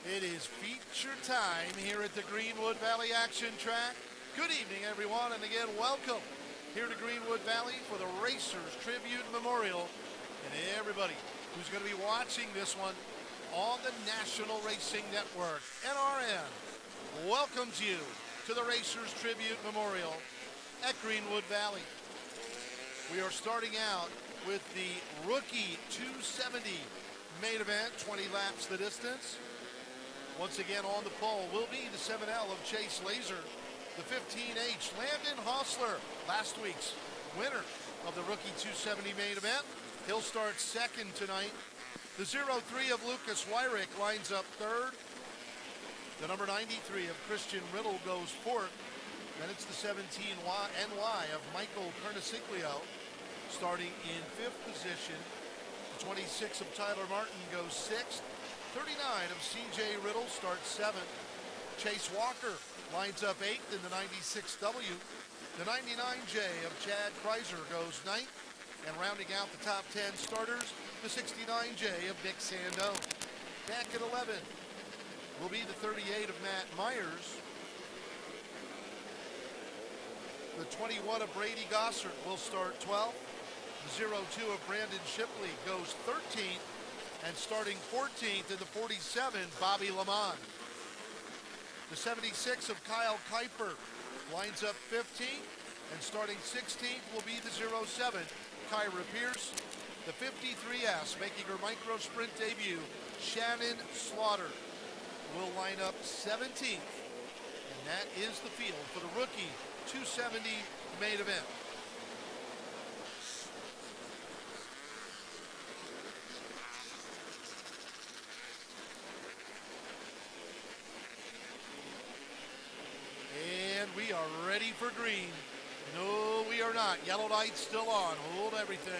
It is feature time here at the Greenwood Valley Action Track. Good evening, everyone, and again, welcome here to Greenwood Valley for the Racers Tribute Memorial. And everybody who's going to be watching this one on the National Racing Network, NRN, welcomes you to the Racers Tribute Memorial at Greenwood Valley. We are starting out with the Rookie 270 main event, 20 laps the distance. Once again on the pole will be the 7L of Chase Laser, the 15H Landon Hostler, last week's winner of the Rookie 270 main event. He'll start second tonight. The 03 of Lucas Wyrick lines up third. The number 93 of Christian Riddle goes fourth. Then it's the 17 NY of Michael Perniciglio starting in fifth position. The 26 of Tyler Martin goes sixth. 39 of CJ Riddle starts seventh. Chase Walker lines up eighth in the 96W. The 99J of Chad Kreiser goes ninth. And rounding out the top 10 starters, the 69J of Nick Sando. Back at 11 will be the 38 of Matt Myers. The 21 of Brady Gossard will start 12th. The 02 of Brandon Shipley goes 13th. And starting 14th in the 47, Bobby Lamont. The 76 of Kyle Kuiper lines up 15th, and starting 16th will be the 07, Kyra Pierce. The 53S, making her micro sprint debut, Shannon Slaughter, will line up 17th, and that is the field for the Rookie 270 main event. We are ready for green. No, we are not. Yellow light's still on. Hold everything.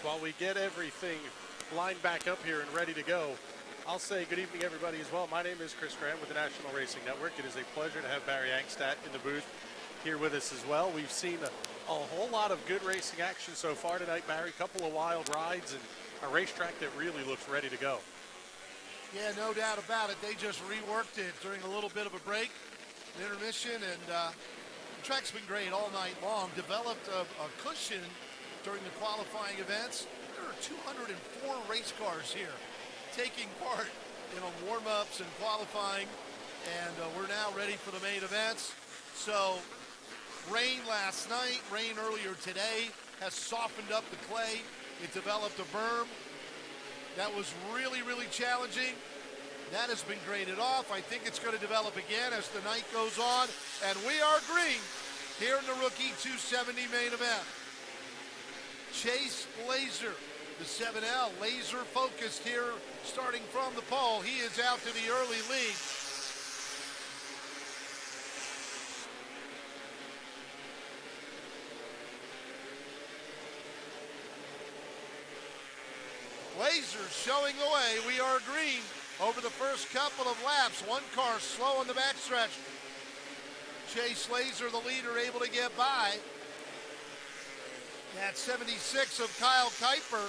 While we get everything lined back up here and ready to go, I'll say good evening, everybody, as well. My name is Chris Graham with the National Racing Network. It is a pleasure to have Barry Angstadt in the booth here with us as well. We've seen a whole lot of good racing action so far tonight, Barry. A couple of wild rides and a racetrack that really looks ready to go. Yeah, no doubt about it. They just reworked it during a little bit of a break, an intermission, and the track's been great all night long. Developed a cushion during the qualifying events. There are 204 race cars here taking part in warm-ups and qualifying, and we're now ready for the main events. So rain last night, rain earlier today has softened up the clay. It developed a berm that was really, really challenging. That has been graded off. I think it's going to develop again as the night goes on, and we are green here in the Rookie 270 main event. Chase Laser, the 7L, laser focused here, starting from the pole. He is out to the early lead. Laser showing the way. We are green over the first couple of laps. One car slow on the backstretch. Chase Laser, the leader, able to get by. That 76 of Kyle Kuiper.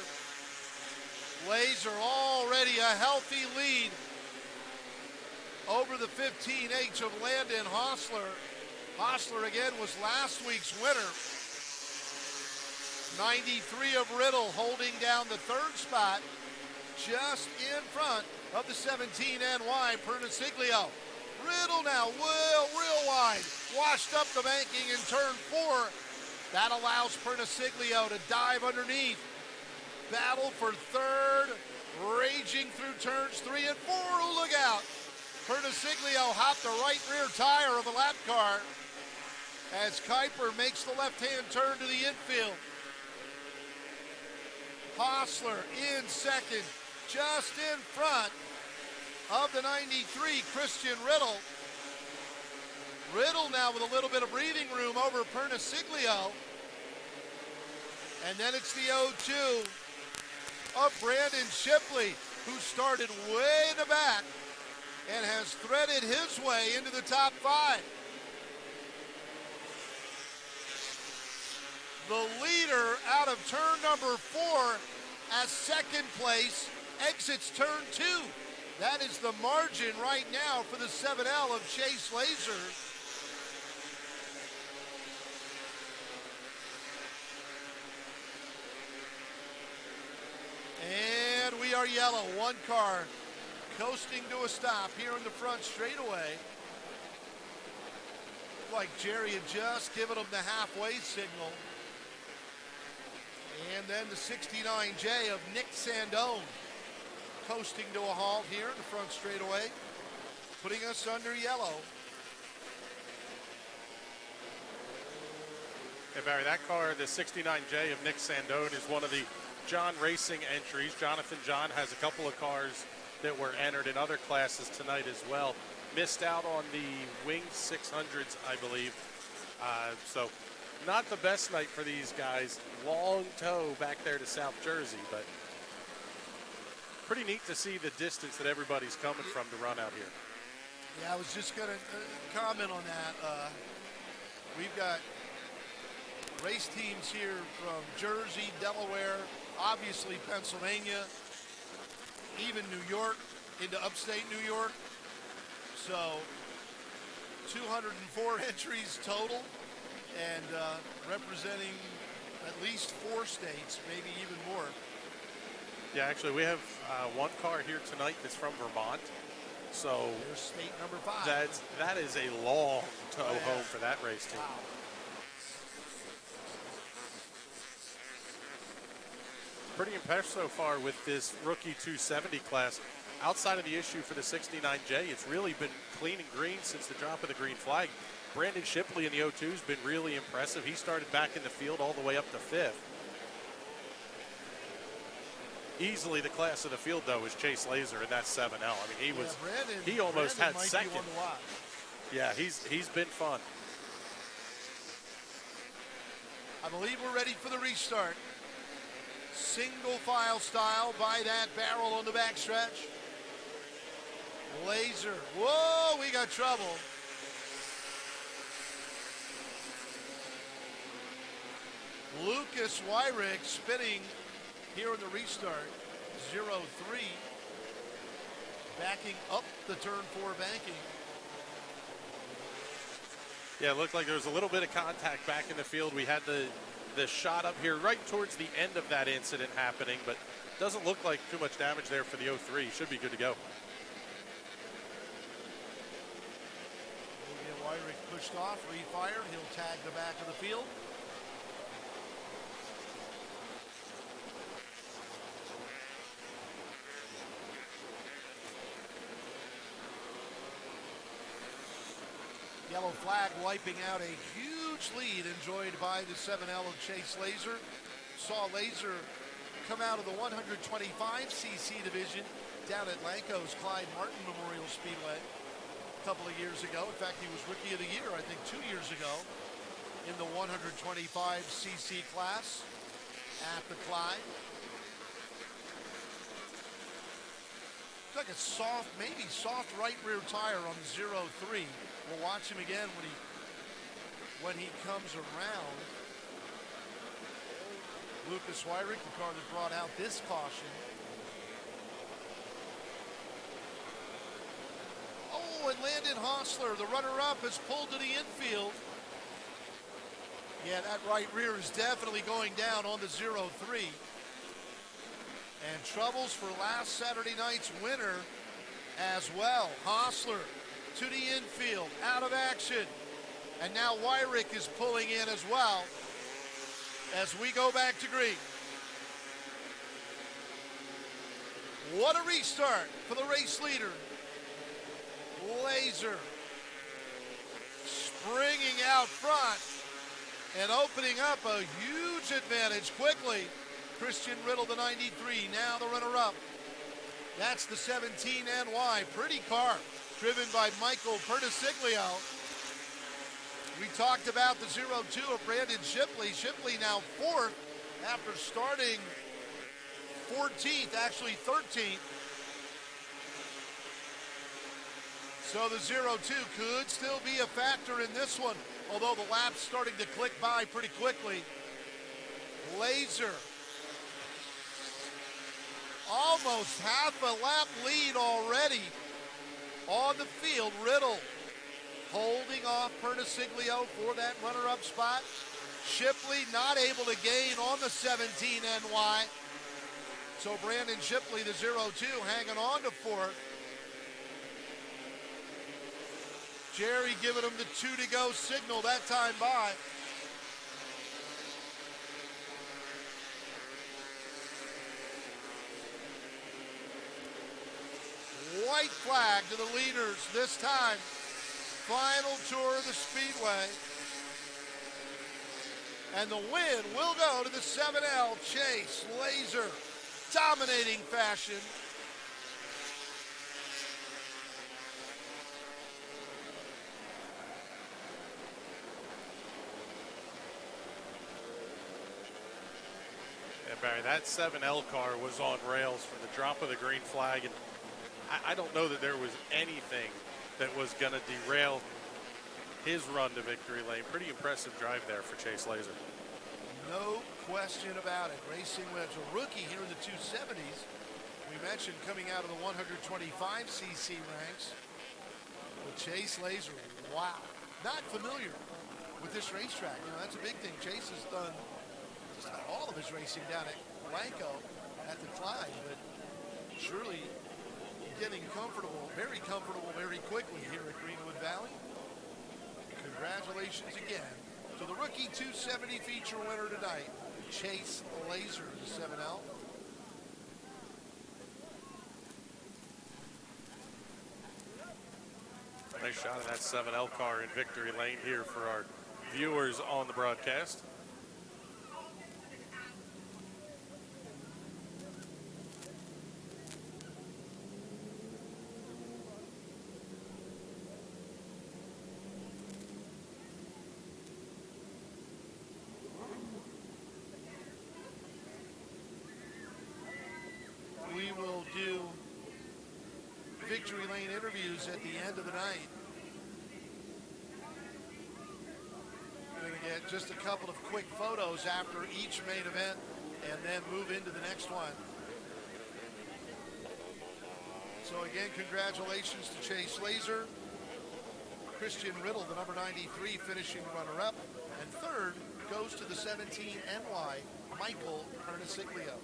Laser already a healthy lead over the 15H of Landon Hostler. Hostler again was last week's winner. 93 of Riddle holding down the third spot, just in front of the 17 NY Perniciglio. Riddle now real wide, washed up the banking in turn 4. That allows Perniciglio to dive underneath. Battle for third, raging through turns 3 and 4. Oh, look out. Perniciglio hopped the right rear tire of the lap car. as Kuiper makes the left-hand turn to the infield. Hostler in second, just in front of the 93, Christian Riddle. Riddle now with a little bit of breathing room over Perniciglio. And then it's the 0-2 of Brandon Shipley, who started way in the back and has threaded his way into the top 5. The leader out of turn number 4 as second place exits turn 2. That is the margin right now for the 7L of Chase Laser. And we are yellow. One car coasting to a stop here in the front straightaway. Like Jerry had just given him the halfway signal. And then the 69J of Nick Sandone coasting to a halt here in the front straightaway, putting us under yellow. Hey Barry, that car, the 69J of Nick Sandone, is one of the John Racing entries. Jonathan John has a couple of cars that were entered in other classes tonight as well. Missed out on the Wing 600s, I believe. So not the best night for these guys. Long tow back there to South Jersey, but pretty neat to see the distance that everybody's coming from to run out here. Yeah, I was just going to comment on that. We've got race teams here from Jersey, Delaware, obviously Pennsylvania, even New York, into upstate New York. So 204 entries total, and representing at least 4 states, maybe even more. Yeah, actually, we have one car here tonight that's from Vermont. So there's state number 5. That is a long tow home for that race team. Wow. Pretty impressed so far with this rookie 270 class. Outside of the issue for the 69J, it's really been clean and green since the drop of the green flag. Brandon Shipley in the 0-2 has been really impressive. He started back in the field all the way up to 5th. Easily the class of the field, though, is Chase Laser in that 7L. I mean, he almost had second. Yeah, he's been fun. I believe we're ready for the restart. Single file style by that barrel on the backstretch. Laser. Whoa, we got trouble. Lucas Wyrick spinning here in the restart. 0-3. Backing up the turn 4 banking. Yeah, it looked like there was a little bit of contact back in the field. We had the shot up here right towards the end of that incident happening, but doesn't look like too much damage there for the 0-3. Should be good to go. We'll get Wyrick pushed off, refired. He'll tag the back of the field. Yellow flag wiping out a huge lead enjoyed by the 7L of Chase Laser. Saw Laser come out of the 125cc division down at Lanco's Clyde Martin Memorial Speedway a couple of years ago. In fact, he was Rookie of the Year, I think, 2 years ago in the 125cc class at the Clyde. It's like a soft, maybe soft right rear tire on the 0-3. We'll watch him again when he comes around. Lucas Wyrick, the car that brought out this caution. Oh, and Landon Hostler, the runner-up, has pulled to the infield. Yeah, that right rear is definitely going down on the 0-3. And troubles for last Saturday night's winner as well. Hostler to the infield, out of action. And now Wyrick is pulling in as well as we go back to green. What a restart for the race leader. Laser springing out out front and opening up a huge advantage quickly. Christian Riddle, the 93, now the runner-up. That's the 17 NY. Pretty car, driven by Michael Pertisiglio. We talked about the 0-2 of Brandon Shipley. Shipley now fourth after starting 14th, actually 13th. So the 0-2 could still be a factor in this one, although the lap's starting to click by pretty quickly. Laser. Almost half a lap lead already on the field. Riddle holding off Pertisiglio for that runner-up spot. Shipley not able to gain on the 17 NY. So Brandon Shipley, the 0-2, hanging on to fourth. Jerry giving him the 2 to go signal that time by. White flag to the leaders this time. Final tour of the Speedway. And the win will go to the 7L Chase Laser. Dominating fashion. And Barry, that 7L car was on rails from the drop of the green flag, and I don't know that there was anything that was going to derail his run to victory lane. Pretty impressive drive there for Chase Laser. No question about it. Racing Webs, a rookie here in the 270s. We mentioned coming out of the 125cc ranks. But Chase Laser, wow. Not familiar with this racetrack. You know, that's a big thing. Chase has done just about all of his racing down at Blanco at the Clyde, but surely getting comfortable, very quickly here at Greenwood Valley. Congratulations again to the rookie 270 feature winner tonight, Chase Laser, the 7L. Nice shot of that 7L car in victory lane here for our viewers on the broadcast. We will do victory lane interviews at the end of the night. We're going to get just a couple of quick photos after each main event and then move into the next one. So again, congratulations to Chase Laser. Christian Riddle, the number 93, finishing runner-up. And third goes to the 17 NY, Michael Pertisiglio.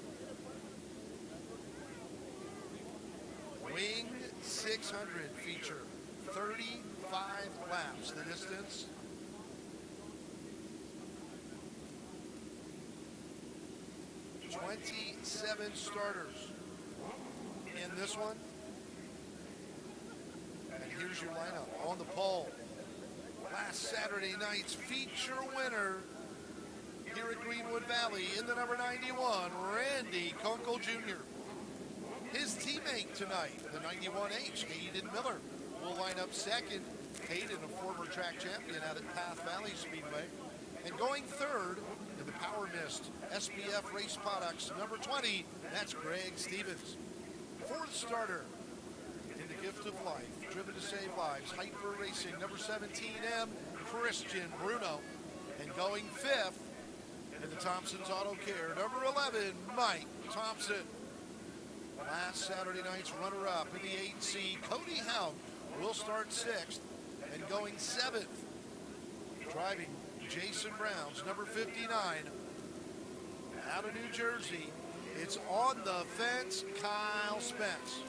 Wing 600 feature, 35 laps the distance. $27 starters in this one. And here's your lineup on the pole. Last Saturday night's feature winner here at Greenwood Valley in the number 91, Randy Kunkel Jr. His teammate tonight, the 91H, Hayden Miller, will line up second. Hayden, a former track champion out at Path Valley Speedway. And going third in the Power Mist SPF Race Products, number 20, that's Greg Stevens. Fourth starter in the Gift of Life, Driven to Save Lives, Hyper Racing, number 17M, Christian Bruno. And going fifth in the Thompson's Auto Care, number 11, Mike Thompson. Last Saturday night's runner-up in the 8C, Cody Hound, will start sixth. And going seventh, driving Jason Brown's number 59, out of New Jersey, it's on the fence, Kyle Spence.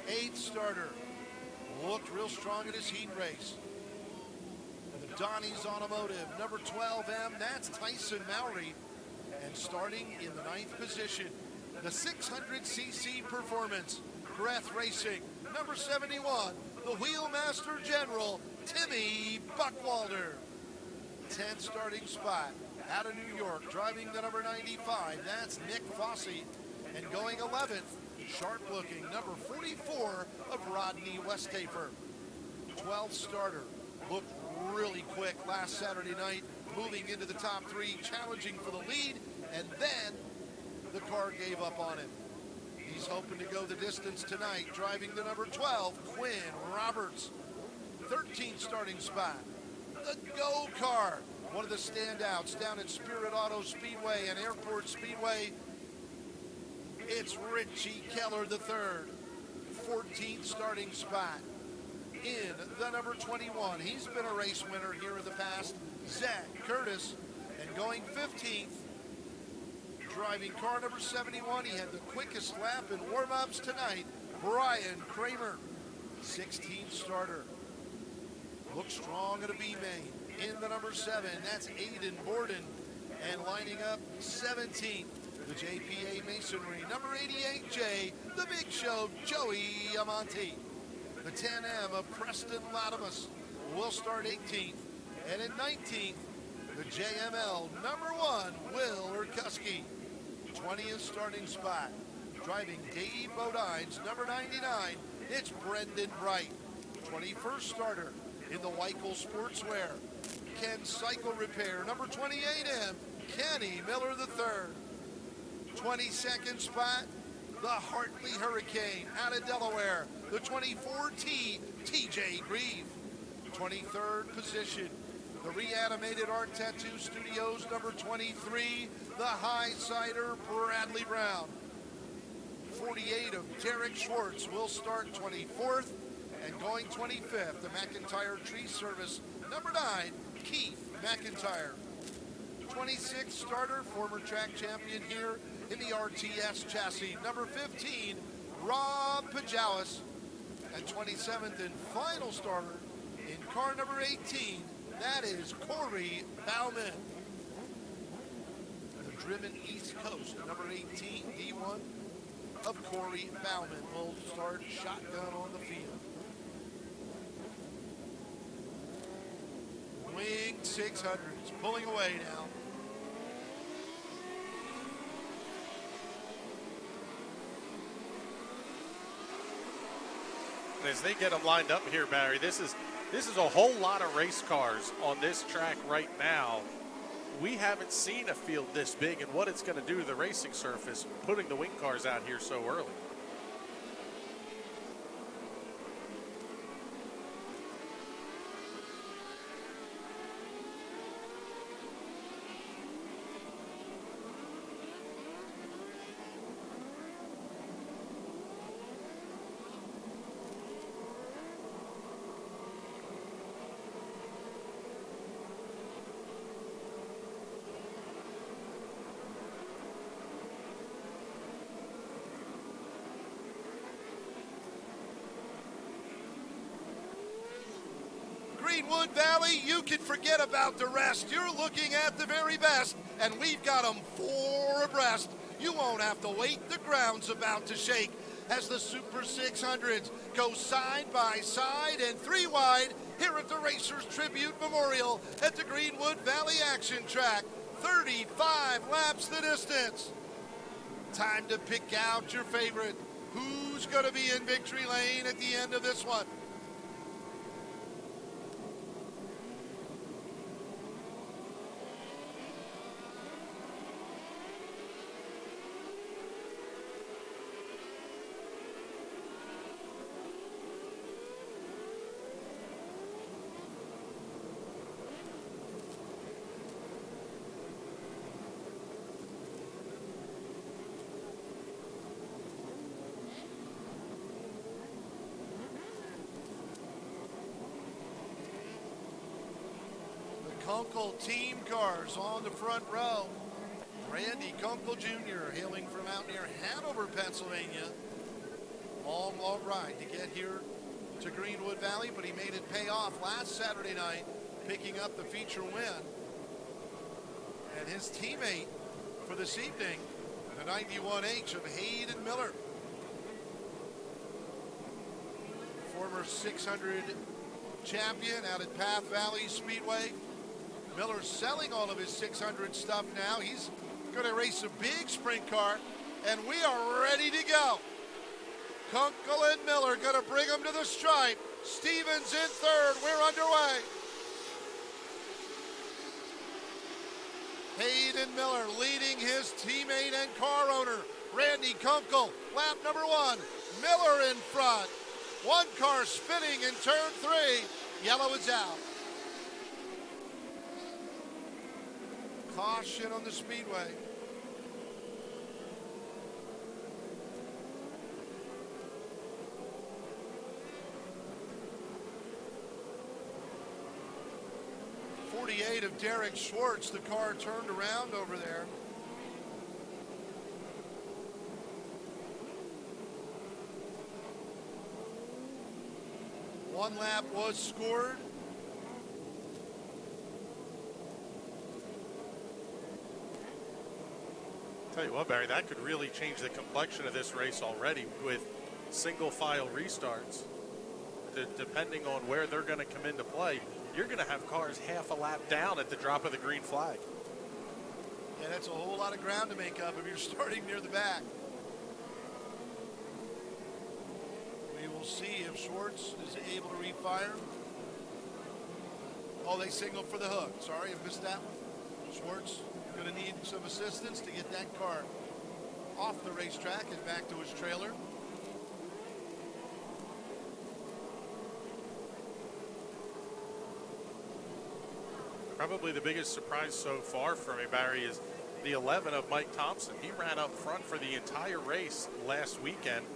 Eighth starter, looked real strong in his heat race. And the Donnie's Automotive, number 12M, that's Tyson Mowry. And starting in the ninth position, the 600cc Performance, Breath Racing, number 71, the Wheelmaster General, Timmy Buckwalder. 10th starting spot, out of New York, driving the number 95, that's Nick Fossey. And going 11th, sharp-looking, number 44 of Rodney Westhafer. 12th starter, looked really quick last Saturday night, moving into the top three, challenging for the lead, and then the car gave up on him. He's hoping to go the distance tonight, driving the number 12, Quinn Roberts. 13th starting spot, the Go Car, one of the standouts down at Spirit Auto Speedway and Airport Speedway. It's Richie Keller III, 14th starting spot. In the number 21, he's been a race winner here in the past, Zach Curtis. And going 15th, driving car number 71, he had the quickest lap in warm-ups tonight, Brian Kramer, 16th starter. Looks strong at a B main. In the number 7, that's Aiden Borden. And lining up 17th, the JPA Masonry, number 88J, the Big Show, Joey Amonte. The 10M of Preston Latimus will start 18th. And in 19th, the JML number 1, Will Urkuski. 20th starting spot, driving Dave Bodine's number 99, it's Brendan Bright. 21st starter in the Weichel Sportswear, Ken Cycle Repair, number 28M, Kenny Miller III. 22nd spot, the Hartley Hurricane out of Delaware, the 24T, TJ Grieve. 23rd position, the Reanimated Art Tattoo Studios, number 23, the High Sider, Bradley Brown. 48 of Derek Schwartz will start 24th, and going 25th, the McIntyre Tree Service, number 9, Keith McIntyre. 26th starter, former track champion here in the RTS chassis, number 15, Rob Pajawas. And 27th and final starter in car number 18, that is Corey Bauman. The driven East Coast, number 18, D1 of Corey Bauman will start shotgun on the field. Winged 600s, pulling away now. As they get them lined up here, Barry, this is a whole lot of race cars on this track right now. We haven't seen a field this big, and what it's going to do to the racing surface, putting the wing cars out here so early. Greenwood Valley, you can forget about the rest. You're looking at the very best, and we've got them 4 abreast. You won't have to wait. The ground's about to shake as the Super 600s go side by side and 3 wide here at the Racers Tribute Memorial at the Greenwood Valley Action Track. 35 laps the distance. Time to pick out your favorite. Who's going to be in victory lane at the end of this one? Kunkel team cars on the front row. Randy Kunkel Jr. hailing from out near Hanover, Pennsylvania. Long ride to get here to Greenwood Valley, but he made it pay off last Saturday night, picking up the feature win. And his teammate for this evening, the 91H of Hayden Miller. Former 600 champion out at Path Valley Speedway. Miller's selling all of his 600 stuff now. He's going to race a big sprint car, and we are ready to go. Kunkel and Miller going to bring him to the stripe. Stevens in third. We're underway. Hayden Miller leading his teammate and car owner, Randy Kunkel. Lap number 1. Miller in front. One car spinning in turn 3. Yellow is out. Caution on the speedway. '48 of Derek Schwartz. The car turned around over there. One lap was scored. Tell you what, Barry, that could really change the complexion of this race already with single file restarts. Depending on where they're going to come into play, you're going to have cars half a lap down at the drop of the green flag. Yeah, that's a whole lot of ground to make up if you're starting near the back. We will see if Schwartz is able to refire. Oh, they signaled for the hook. Sorry, I missed that one. Schwartz going to need some assistance to get that car off the racetrack and back to his trailer. Probably the biggest surprise so far for me, Barry, is the 11 of Mike Thompson. He ran up front for the entire race last weekend,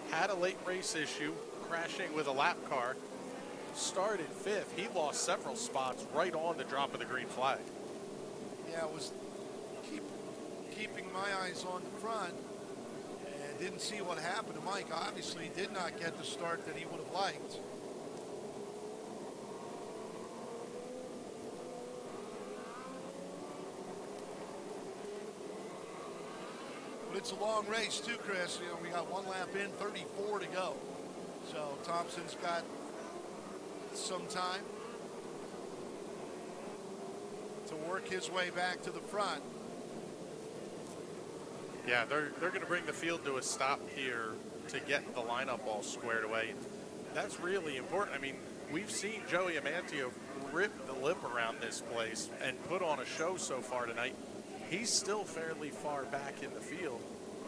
had a late race issue, crashing with a lap car, started 5th. He lost several spots right on the drop of the green flag. Yeah, it was keeping my eyes on the front and didn't see what happened to Mike. Obviously did not get the start that he would have liked. But it's a long race too, Chris. You know, we got one lap in, 34 to go. So Thompson's got some time to work his way back to the front. Yeah, they're going to bring the field to a stop here to get the lineup all squared away. That's really important. I mean, we've seen Joey Amantio rip the lip around this place and put on a show so far tonight. He's still fairly far back in the field,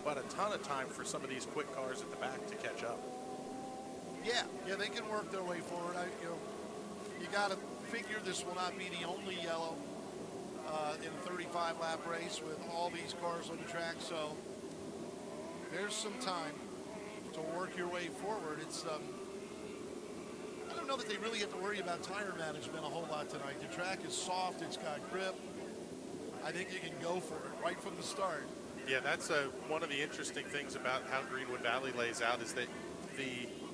but a ton of time for some of these quick cars at the back to catch up. Yeah, they can work their way forward. You got to figure this will not be the only yellow in a 35-lap race with all these cars on the track. So there's some time to work your way forward. It's I don't know that they really have to worry about tire management a whole lot tonight. The track is soft. It's got grip. I think you can go for it right from the start. Yeah, that's one of the interesting things about how Greenwood Valley lays out is that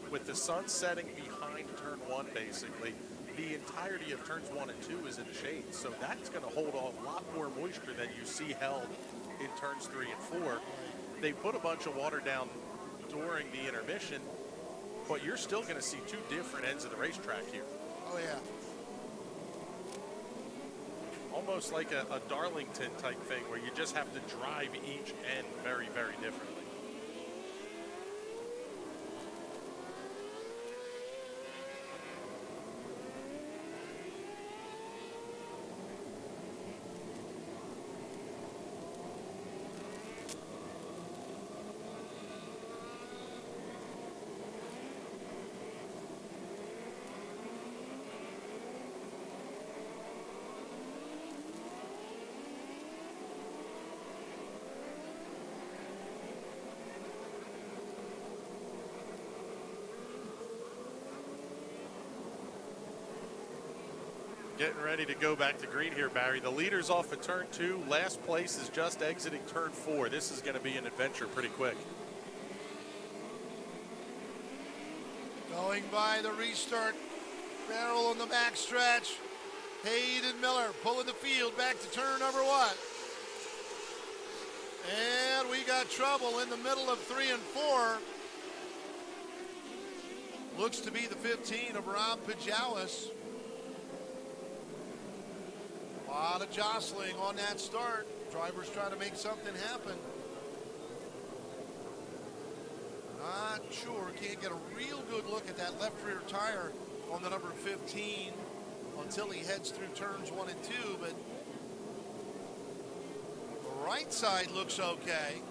with the sun setting behind turn 1, basically, the entirety of turns 1 and 2 is in the shade. So that's going to hold a lot more moisture than you see held in turns 3 and 4. They put a bunch of water down during the intermission, but you're still going to see 2 different ends of the racetrack here. Oh, yeah. Almost like a Darlington type thing where you just have to drive each end very, very differently. Getting ready to go back to green here, Barry. The leader's off at turn 2. Last place is just exiting turn 4. This is going to be an adventure pretty quick. Going by the restart barrel on the backstretch. Hayden Miller pulling the field back to turn number 1. And we got trouble in the middle of 3 and 4. Looks to be the 15 of Rob Pajalis. lot of jostling on that start. Drivers trying to make something happen. Not sure, can't get a real good look at that left rear tire on the number 15 until he heads through turns 1 and 2, but the right side looks okay.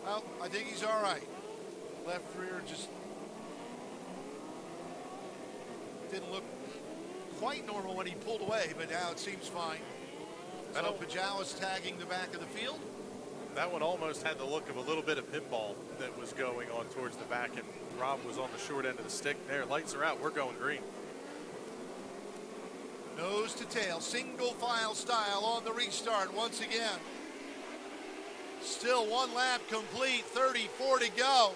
Well, I think he's all right. Left rear just didn't look quite normal when he pulled away, but now it seems fine. So Pajawa's tagging the back of the field. That one almost had the look of a little bit of pinball that was going on towards the back, and Rob was on the short end of the stick there. Lights are out, we're going green. Nose to tail, single file style on the restart once again. Still 1 lap complete, 34 to go.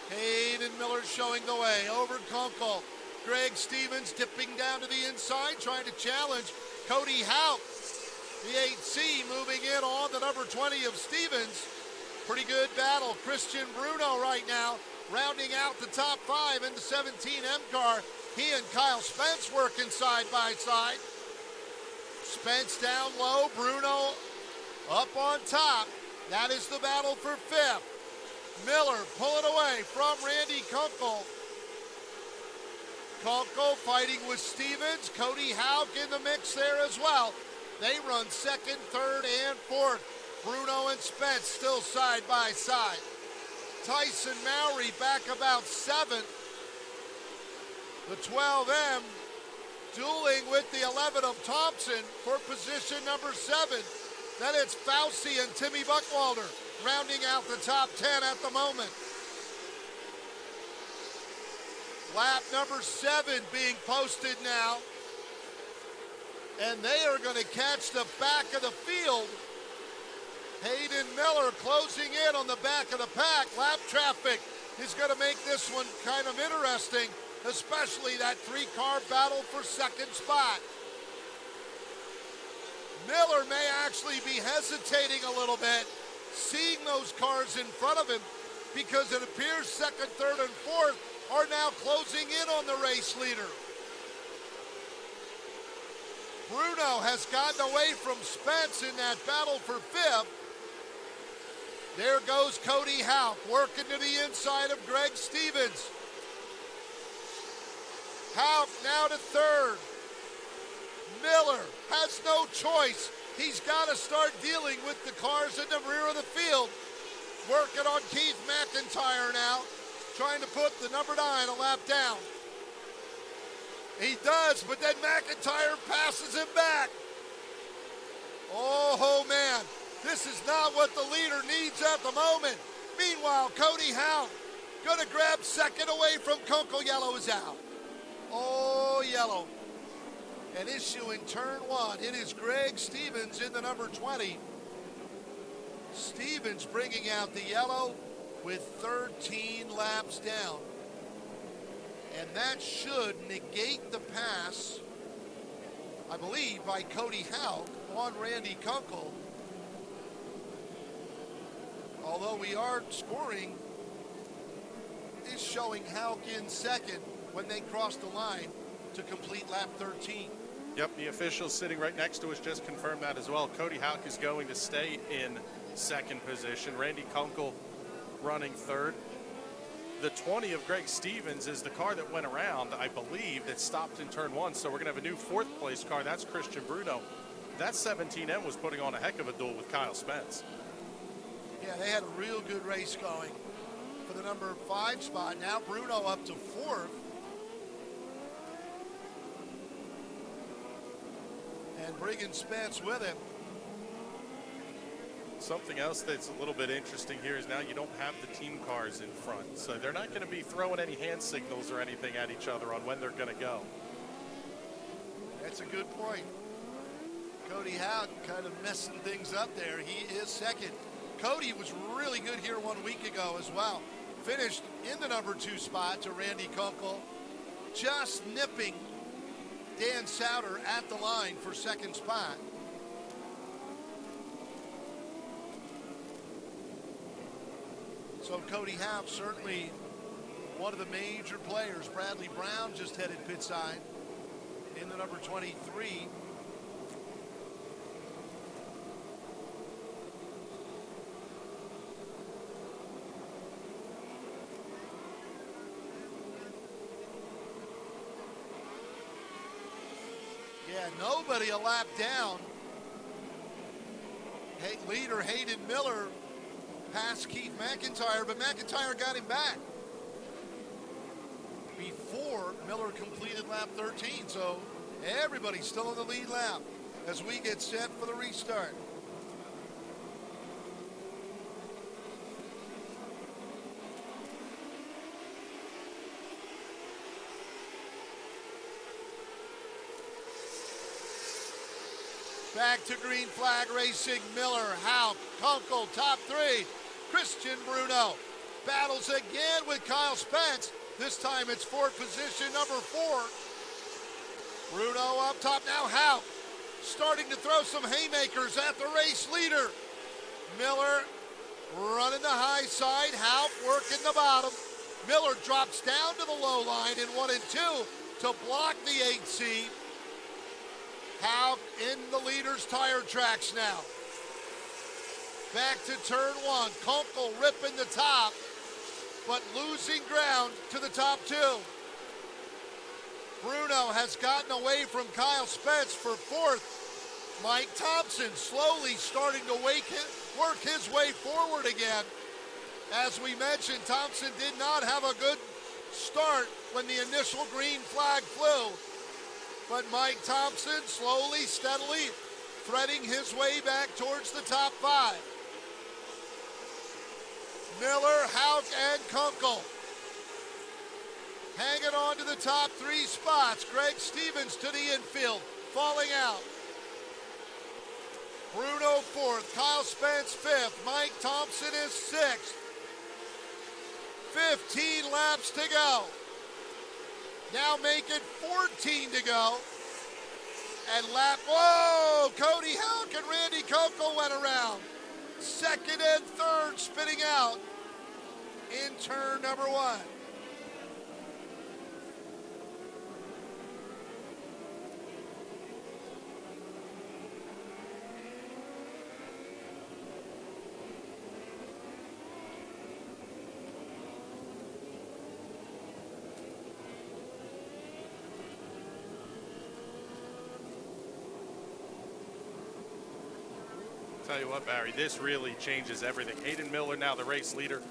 Hayden Miller showing the way over Kunkel. Greg Stevens dipping down to the inside, trying to challenge Cody Houck. The 8C moving in on the number 20 of Stevens. Pretty good battle. Christian Bruno right now rounding out the top 5 in the 17M car. He and Kyle Spence working side by side. Spence down low, Bruno up on top. That is the battle for 5th. Miller pulling away from Randy Kunkel. Kunkel fighting with Stevens. Cody Houck in the mix there as well. They run 2nd, 3rd, and 4th. Bruno and Spence still side by side. Tyson Mowry back about 7th. The 12M dueling with the 11 of Thompson for position number 7. Then it's Fauci and Timmy Buckwalter rounding out the top 10 at the moment. Lap number 7 being posted now. And they are going to catch the back of the field. Hayden Miller closing in on the back of the pack. Lap traffic is going to make this one kind of interesting, especially that 3-car battle for 2nd spot. Miller may actually be hesitating a little bit, seeing those cars in front of him, because it appears 2nd, 3rd, and 4th are now closing in on the race leader. Bruno has gotten away from Spence in that battle for 5th. There goes Cody Houck working to the inside of Greg Stevens. Houck now to 3rd. Miller has no choice. He's got to start dealing with the cars in the rear of the field. Working on Keith McIntyre now, trying to put the number 9 a lap down. He does, but then McIntyre passes him back. Oh man, this is not what the leader needs at the moment. Meanwhile, Cody Houck gonna grab 2nd away from Kunkel. Yellow is out. Oh, yellow. And issuing turn 1, it is Greg Stevens in the number 20. Stevens bringing out the yellow with 13 laps down. And that should negate the pass, I believe, by Cody Houck on Randy Kunkel. Although we are scoring, is showing Houck in 2nd when they cross the line to complete lap 13. Yep, the official sitting right next to us just confirmed that as well. Cody Houck is going to stay in 2nd position. Randy Kunkel running 3rd. The 20 of Greg Stevens is the car that went around, I believe, that stopped in turn 1. So we're going to have a new 4th place car. That's Christian Bruno. That 17M was putting on a heck of a duel with Kyle Spence. Yeah, they had a real good race going for the number 5 spot. Now Bruno up to 4th. And bringing Spence with him. Something else that's a little bit interesting here is now you don't have the team cars in front. So they're not going to be throwing any hand signals or anything at each other on when they're going to go. That's a good point. Cody Houck kind of messing things up there. He is 2nd. Cody was really good here 1 week ago as well. Finished in the number 2 spot to Randy Kunkel, just nipping Dan Souter at the line for 2nd spot. So Cody Half, certainly one of the major players. Bradley Brown just headed pit side in the number 23. Yeah, nobody a lap down. Leader Hayden Miller passed Keith McIntyre, but McIntyre got him back before Miller completed lap 13. So everybody's still in the lead lap as we get set for the restart. Back to green flag racing. Miller, Houck, Kunkel, top three. Christian Bruno battles again with Kyle Spence. This time it's fourth position, number 4. Bruno up top now. Houck starting to throw some haymakers at the race leader. Miller running the high side. Houck working the bottom. Miller drops down to the low line in 1 and 2 to block the 8 seed. Houck in the leader's tire tracks now. Back to turn 1. Kunkel ripping the top, but losing ground to the top 2. Bruno has gotten away from Kyle Spence for 4th. Mike Thompson slowly starting to work his way forward again. As we mentioned, Thompson did not have a good start when the initial green flag flew. But Mike Thompson slowly, steadily threading his way back towards the top 5. Miller, Houck, and Kunkel hanging on to the top 3 spots. Greg Stevens to the infield, falling out. Bruno 4th, Kyle Spence 5th, Mike Thompson is 6th. 15 laps to go. Now make it 14 to go. And Cody Houck and Randy Kunkel went around. 2nd and 3rd spinning out in turn number 1. Tell you what, Barry, this really changes everything. Hayden Miller now the race leader,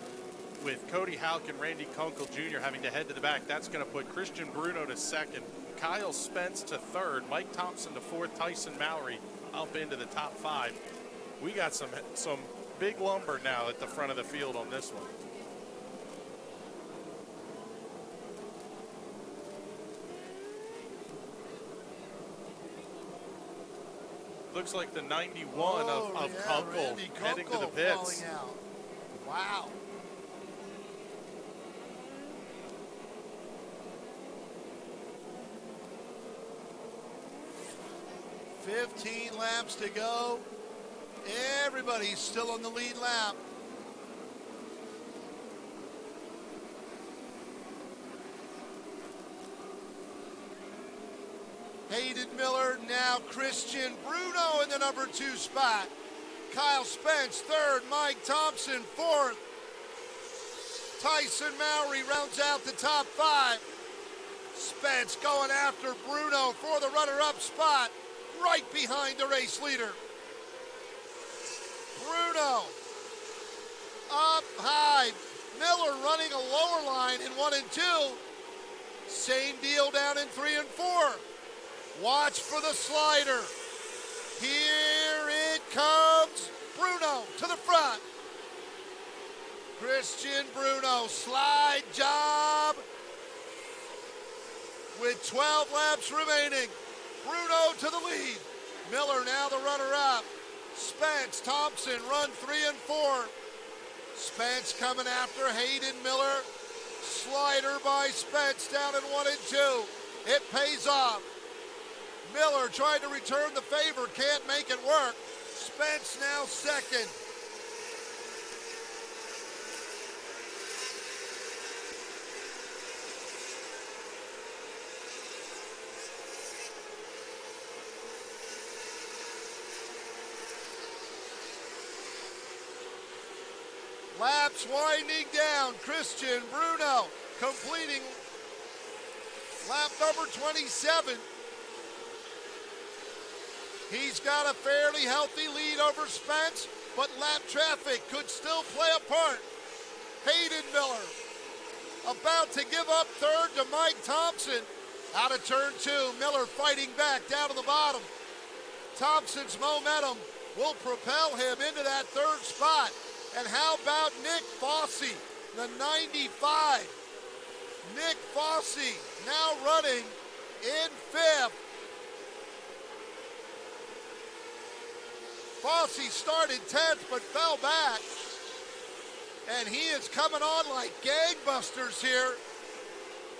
with Cody Houck and Randy Kunkel Jr. having to head to the back. That's going to put Christian Bruno to 2nd, Kyle Spence to 3rd, Mike Thompson to 4th, Tyson Mowry up into the top 5. We got some big lumber now at the front of the field on this one. Looks like the 91 of Kunkel heading to the pits. Out. Wow. "15 laps to go. Everybody's still on the lead lap. Hayden Miller, now Christian Bruno in the number 2 spot. Kyle Spence 3rd, Mike Thompson 4th. Tyson Mowry rounds out the top 5. Spence going after Bruno for the runner-up spot, right behind the race leader. Bruno up high. Miller running a lower line in 1 and 2. Same deal down in 3 and 4. Watch for the slider. Here it comes. Bruno to the front. Christian Bruno, slide job with 12 laps remaining. Bruno to the lead. Miller now the runner-up. Spence, Thompson run 3 and 4. Spence coming after Hayden Miller. Slider by Spence down in 1 and 2. It pays off. Miller tried to return the favor, can't make it work. Spence now 2nd. Laps winding down. Christian Bruno completing lap number 27. He's got a fairly healthy lead over Spence, but lap traffic could still play a part. Hayden Miller about to give up third to Mike Thompson. Out of turn two, Miller fighting back down to the bottom. Thompson's momentum will propel him into that third spot. And how about Nick Fossey, the 95? Nick Fossey now running in fifth. Fossey started 10th but fell back. And he is coming on like gangbusters here.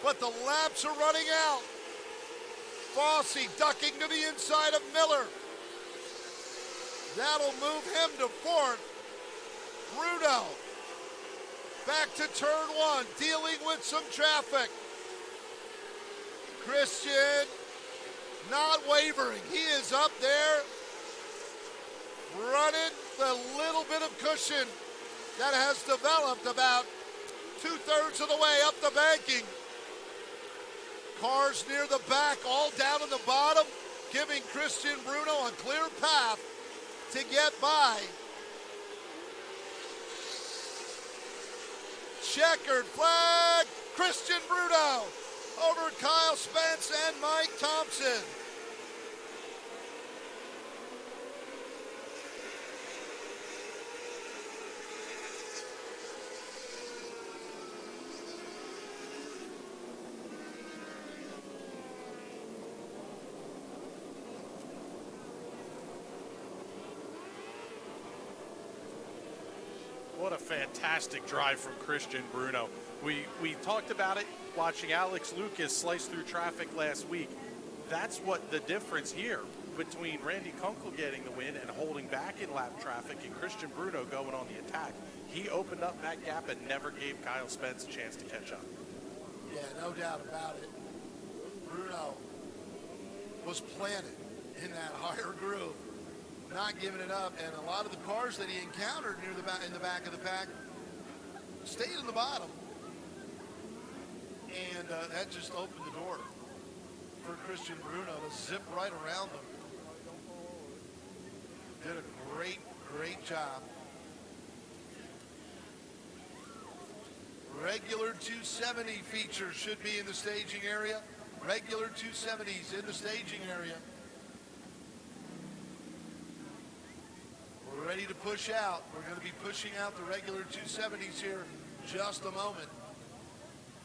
But the laps are running out. Fossey ducking to the inside of Miller. That'll move him to fourth. Bruno back to turn one, dealing with some traffic. Christian not wavering. He is up there running the little bit of cushion that has developed about 2/3 of the way up the banking. Cars near the back, all down in the bottom, giving Christian Bruno a clear path to get by. Checkered flag, Christian Bruno over Kyle Spence and Mike Thompson. What a fantastic drive from Christian Bruno. We talked about it watching Alex Lucas slice through traffic last week. That's what the difference here between Randy Kunkel getting the win and holding back in lap traffic and Christian Bruno going on the attack. He opened up that gap and never gave Kyle Spence a chance to catch up. Yeah, no doubt about it. Bruno was planted in that higher groove, not giving it up, and a lot of the cars that he encountered near the back, in the back of the pack, stayed in the bottom, and that just opened the door for Christian Bruno to zip right around them. Did a great job. Regular 270 feature should be in the staging area. Regular 270s in the staging area. We're ready to push out. We're going to be pushing out the regular 270s here in just a moment.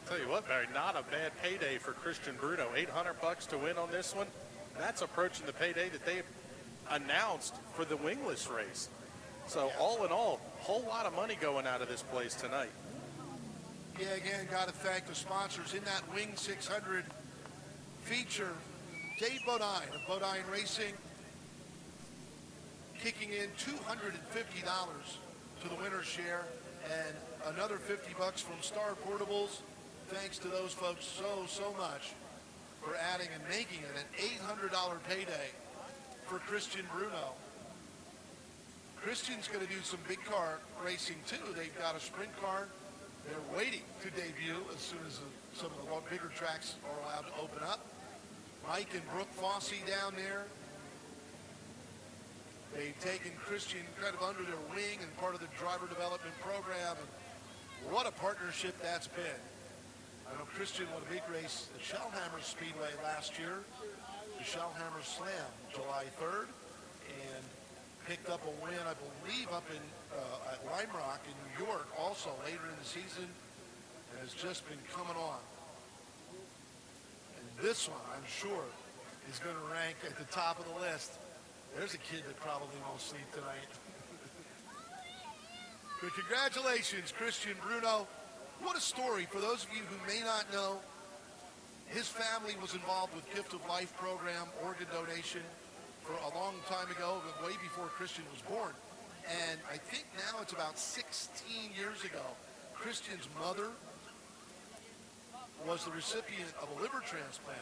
Tell you what, Barry, not a bad payday for Christian Bruno. $800 to win on this one. That's approaching the payday that they announced for the wingless race. So all in all, whole lot of money going out of this place tonight. Yeah, again, got to thank the sponsors in that Wing 600 feature. Dave Bodine of Bodine Racing kicking in $250 to the winner's share and another $50 from Star Portables. Thanks to those folks so much for adding and making it an $800 payday for Christian Bruno. Christian's going to do some big car racing too. They've got a sprint car. They're waiting to debut as soon as some of the bigger tracks are allowed to open up. Mike and Brooke Fossey down there. They've taken Christian kind of under their wing and part of the driver development program. And what a partnership that's been. I know Christian won a big race at Shellhammer Speedway last year, the Shellhammer Slam, July 3rd, and picked up a win, I believe, up in at Lime Rock in New York also later in the season, and has just been coming on. And this one, I'm sure, is going to rank at the top of the list. There's a kid that probably won't sleep tonight. But congratulations, Christian Bruno. What a story. For those of you who may not know, his family was involved with Gift of Life program, organ donation, for a long time ago, way before Christian was born. And I think now it's about 16 years ago, Christian's mother was the recipient of a liver transplant.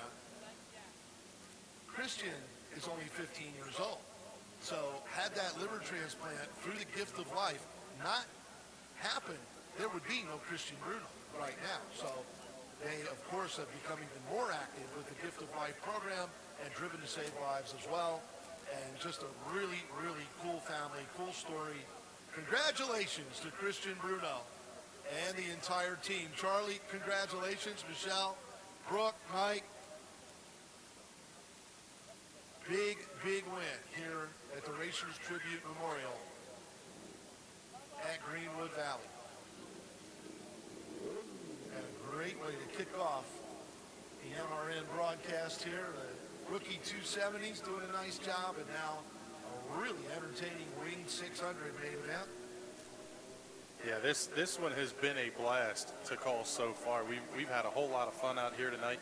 Christian is only 15 years old. So had that liver transplant through the Gift of Life, not happened, there would be no Christian Bruno right now. So they, of course, have become even more active with the Gift of Life program and Driven to Save Lives as well. And just a really, really cool family, cool story. Congratulations to Christian Bruno and the entire team. Charlie, congratulations. Michelle, Brooke, Mike. Big, big win here at the Racers Tribute Memorial at Greenwood Valley. And a great way to kick off the MRN broadcast here. The rookie 270's doing a nice job, and now a really entertaining Wing 600 main event. Yeah, this one has been a blast to call so far. We've had a whole lot of fun out here tonight.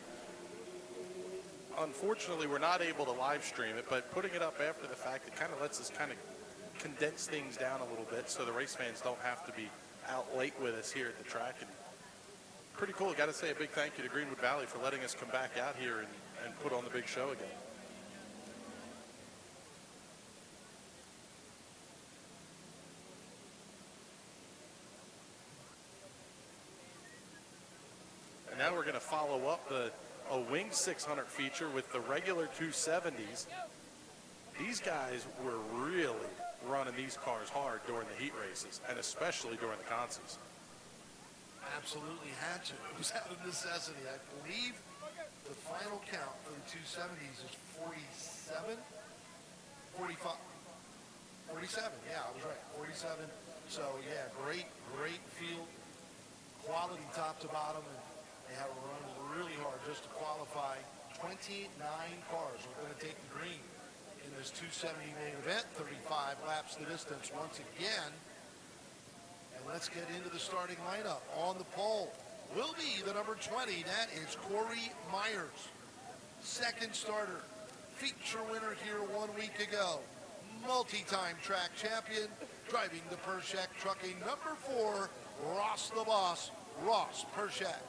Unfortunately, we're not able to live stream it, but putting it up after the fact, it kind of lets us kind of condense things down a little bit so the race fans don't have to be out late with us here at the track. And pretty cool. Got to say a big thank you to Greenwood Valley for letting us come back out here and put on the big show again. And now we're going to follow up a Wing 600 feature with the regular 270s. These guys were really running these cars hard during the heat races, and especially during the consies. Absolutely had to. It was out of necessity. I believe the final count for the 270s is 47? 45. 47, yeah, I was right. 47. So, yeah, great field. Quality top to bottom. And they had to run really hard just to qualify. 29 cars are going to take the green in this 270 main event. 35 laps the distance once again. And let's get into the starting lineup. On the pole will be the number 20. That is Corey Myers. Second starter. Feature winner here 1 week ago. Multi-time track champion. Driving the Pershak Trucking. Number 4, Ross the Boss. Ross Pershak.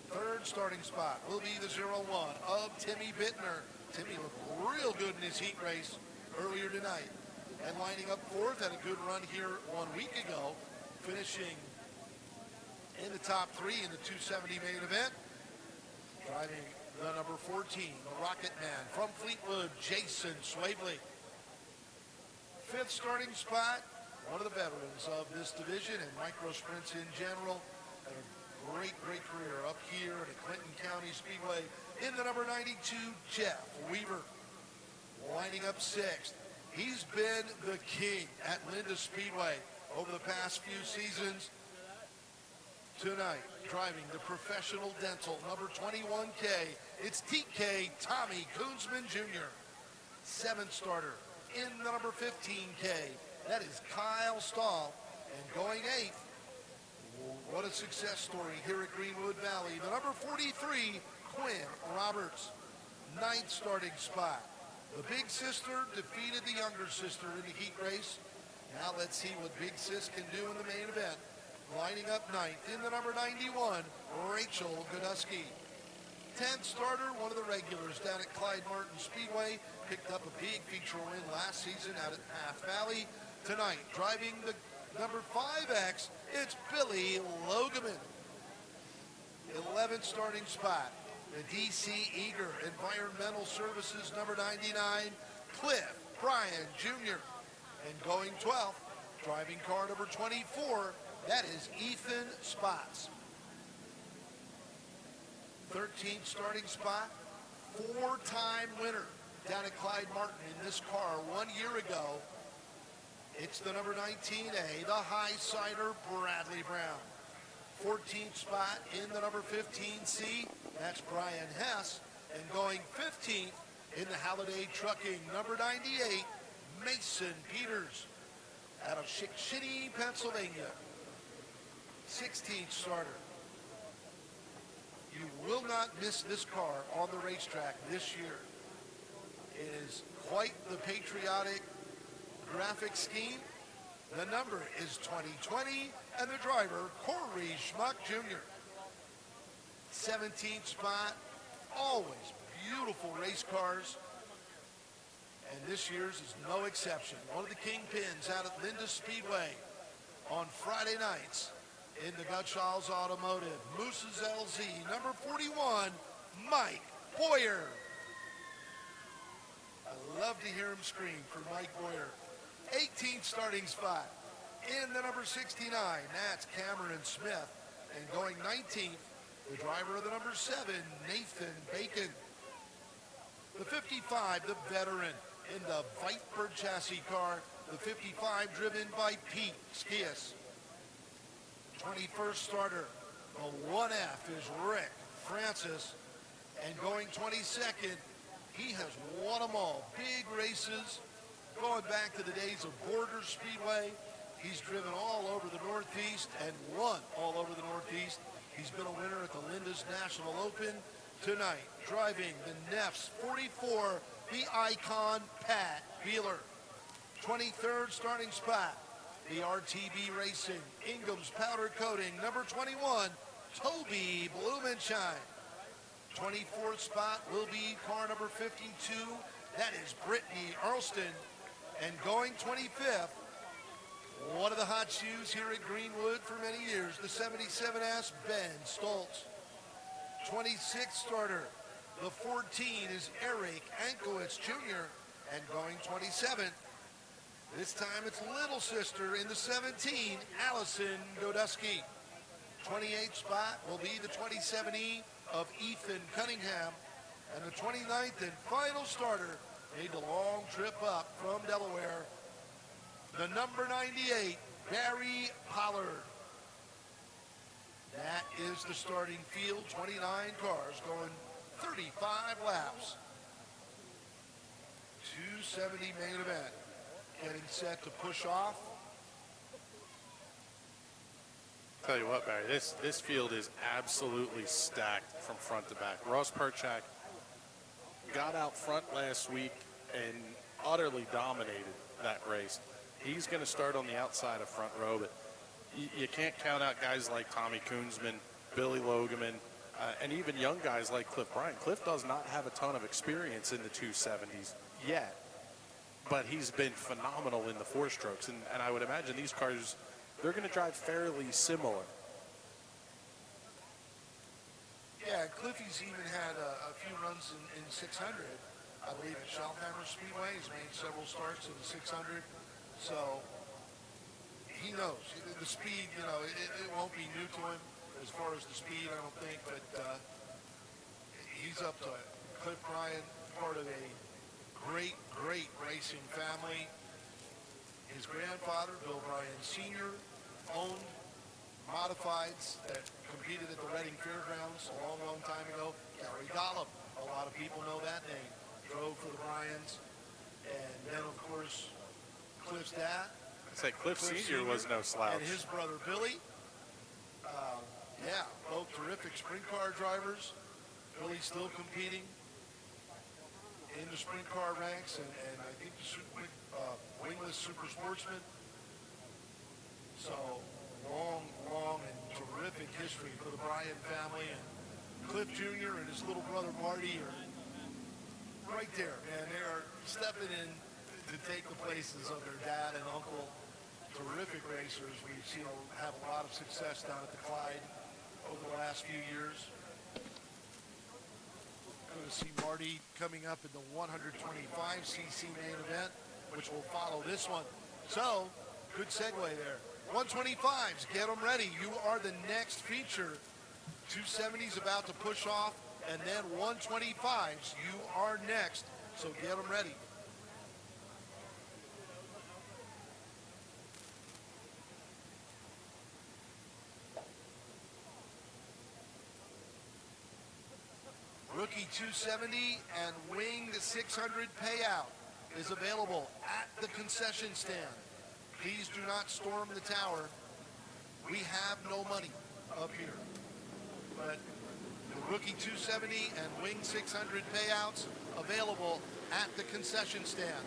Third starting spot will be the 0-1 of Timmy Bittner. Timmy looked real good in his heat race earlier tonight. And lining up fourth, had a good run here 1 week ago, finishing in the top 3 in the 270 main event. Driving the number 14, the Rocket Man from Fleetwood, Jason Swavely. Fifth starting spot, one of the veterans of this division and micro sprints in general. Had a great career up here at Clinton County Speedway in the number 92, Jeff Weaver. Lining up sixth. He's been the king at Linda Speedway over the past few seasons. Tonight, driving the Professional Dental number 21K, it's TK Tommy Koonsman Jr. Seventh starter in the number 15K, that is Kyle Stahl. And going eighth, what a success story here at Greenwood Valley, the number 43, Quinn Roberts. Ninth starting spot. The big sister defeated the younger sister in the heat race. Now let's see what Big Sis can do in the main event. Lining up ninth in the number 91, Rachel Godusky. 10th starter, one of the regulars down at Clyde Martin Speedway. Picked up a big feature win last season out at Half Valley. Tonight, driving the number 5X, it's Billy Logeman. 11th starting spot. The DC Eager Environmental Services number 99, Cliff Bryan Jr. And going 12th, driving car number 24, that is Ethan Spots. 13th starting spot, 4-time winner down at Clyde Martin in this car 1 year ago. It's the number 19A, the High Sider Bradley Brown. 14th spot in the number 15C, that's Brian Hess. And going 15th in the Halliday Trucking, number 98, Mason Peters out of Shikshini, Pennsylvania. 16th starter. You will not miss this car on the racetrack this year. It is quite the patriotic graphic scheme. The number is 2020, and the driver, Corey Schmuck Jr. 17th spot, always beautiful race cars. And this year's is no exception. One of the kingpins out at Linda Speedway. on Friday nights in the Gutschall's Automotive. Moose's LZ, number 41, Mike Boyer. I love to hear him scream for Mike Boyer. 18th starting spot in the number 69, that's Cameron Smith. And going 19th, the driver of the number 7, Nathan Bacon. The 55, the veteran in the Viper chassis car. The 55 driven by Pete Skias. 21st starter, the 1F is Rick Francis. And going 22nd, he has won them all. Big races, going back to the days of Border Speedway. He's driven all over the Northeast and won all over the Northeast. He's been a winner at the Linda's National Open. Tonight, driving the Neff's 44, the Icon Pat Wheeler. 23rd starting spot, the RTB Racing, Ingham's Powder Coating, number 21, Toby Blumenschein. 24th spot will be car number 52, that is Brittany Earlston. And going 25th, one of the hot shoes here at Greenwood for many years, the 77S, Ben Stoltz. 26th starter, the 14 is Eric Ankowitz Jr. And going 27th, this time it's little sister in the 17, Allison Godusky. 28th spot will be the 27E of Ethan Cunningham. And the 29th and final starter made the long trip up from Delaware, the number 98, Barry Pollard. That is the starting field, 29 cars going 35 laps. 270 main event, getting set to push off. Tell you what, Barry, this field is absolutely stacked from front to back. Ross Perchak got out front last week and utterly dominated that race. He's going to start on the outside of front row, but you can't count out guys like Tommy Koonsman, Billy Logeman, and even young guys like Cliff Bryant. Cliff does not have a ton of experience in the 270s yet, but he's been phenomenal in the four-strokes, and I would imagine these cars, they're going to drive fairly similar. Yeah, Cliffy's even had a few runs in 600. I believe at Schellhammer Speedway. He's made several starts in the 600. So he knows the speed, you know, it won't be new to him as far as the speed, I don't think, but he's up to it. Cliff Bryant, part of a great racing family. His grandfather, Bill Bryan Sr., owned modifieds that competed at the Reading Fairgrounds a long time ago. Gary Gollum, a lot of people know that name, drove for the Bryans. And then, of course, Cliff's dad. I'd say Cliff Sr. was no slouch. And his brother, Billy. Yeah, both terrific sprint car drivers. Billy's still competing in the sprint car ranks, and I think the wingless super sportsman. So long and terrific history for the Bryan family, and Cliff Jr. and his little brother Marty are right there, man. They are stepping in to take the places of their dad and uncle. Terrific racers. We've seen them have a lot of success down at the Clyde over the last few years. Going to see Marty coming up in the 125cc main event, which will follow this one. So, good segue there. 125s, get them ready. You are the next feature. 270s about to push off, and then 125s, you are next. So get them ready. Rookie 270 and Wing 600 payout is available at the concession stand. Please do not storm the tower. We have no money up here. But the Rookie 270 and Wing 600 payouts available at the concession stand.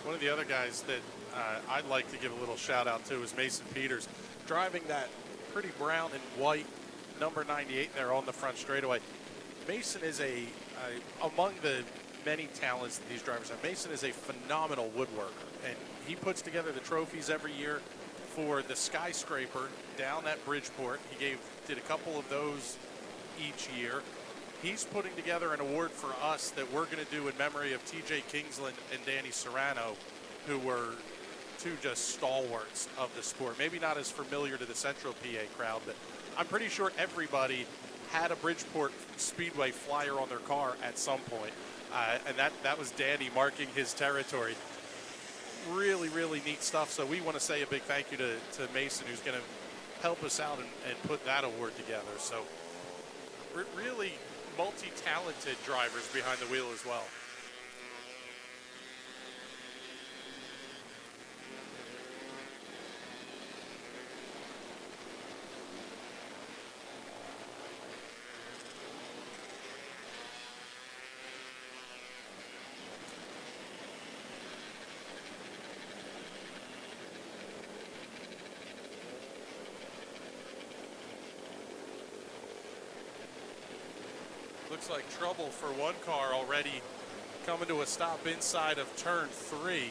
One of the other guys that I'd like to give a little shout out to is Mason Peters, driving that pretty brown and white number 98 there on the front straightaway. Mason is among the many talents that these drivers have, Mason is a phenomenal woodworker, and he puts together the trophies every year. for the skyscraper down at Bridgeport. He did a couple of those each year. He's putting together an award for us that we're going to do in memory of TJ Kingsland and Danny Serrano, who were two just stalwarts of the sport. Maybe not as familiar to the Central PA crowd, but I'm pretty sure everybody had a Bridgeport Speedway flyer on their car at some point. And that was Danny marking his territory. Really, really neat stuff. So we want to say a big thank you to Mason, who's going to help us out and put that award together. So really multi-talented drivers behind the wheel as well. Looks like trouble for one car already coming to a stop inside of turn 3.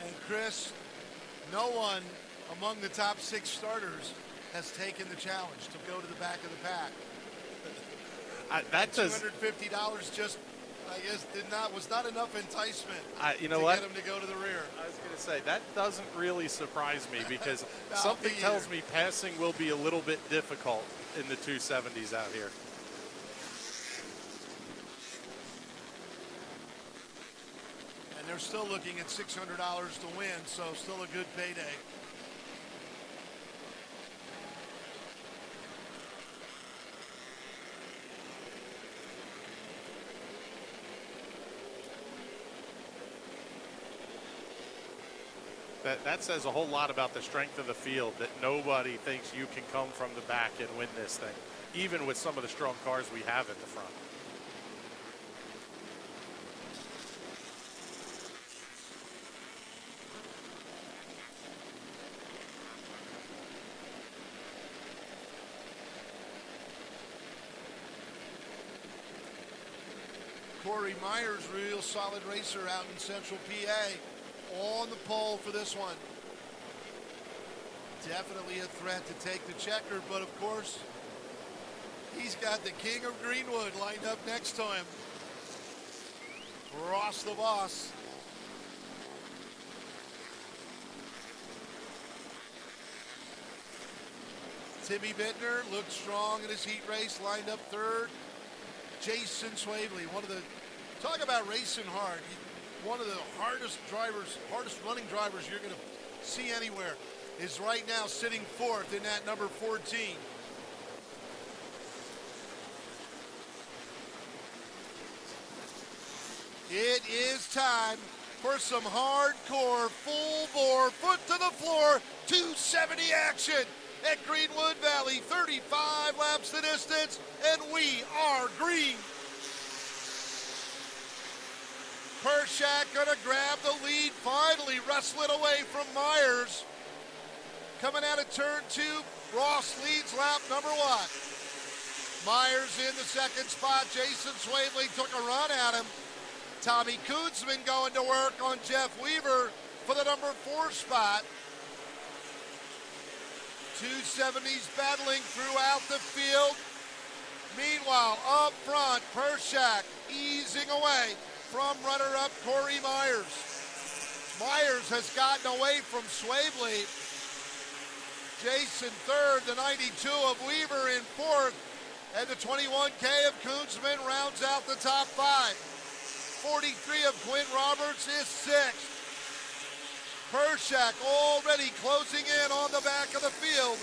And Chris, no one among the top 6 starters has taken the challenge to go to the back of the pack. That does $250 just, I guess, was not enough enticement you know to what? get him to go to the rear. I was going to say, that doesn't really surprise me because No, something me tells either. me passing will be a little bit difficult in the 270s out here. And they're still looking at $600 to win, so still a good payday. That says a whole lot about the strength of the field, that nobody thinks you can come from the back and win this thing, even with some of the strong cars we have at the front. Corey Myers, real solid racer out in Central PA, on the pole for this one. Definitely a threat to take the checker, but of course, he's got the king of Greenwood lined up next to him. Ross the boss. Timmy Bittner looked strong in his heat race, lined up third. Jason Swavely, talk about racing hard. One of the hardest running drivers you're going to see anywhere, is right now sitting fourth in that number 14. It is time for some hardcore, full-bore, foot to the floor, 270 action at Greenwood Valley. 35 laps the distance, and we are green. Pershak gonna grab the lead, finally wrestle it away from Myers. Coming out of turn 2, Ross leads lap number 1. Myers in the second spot. Jason Swavely took a run at him. Tommy Kunzman going to work on Jeff Weaver for the number 4 spot. 270s battling throughout the field. Meanwhile, up front, Pershak easing away from runner-up Corey Myers. Myers has gotten away from Swavely. Jason third, the 92 of Weaver in fourth, and the 21K of Kunzman rounds out the top 5. 43 of Quinn Roberts is sixth. Pershak already closing in on the back of the field.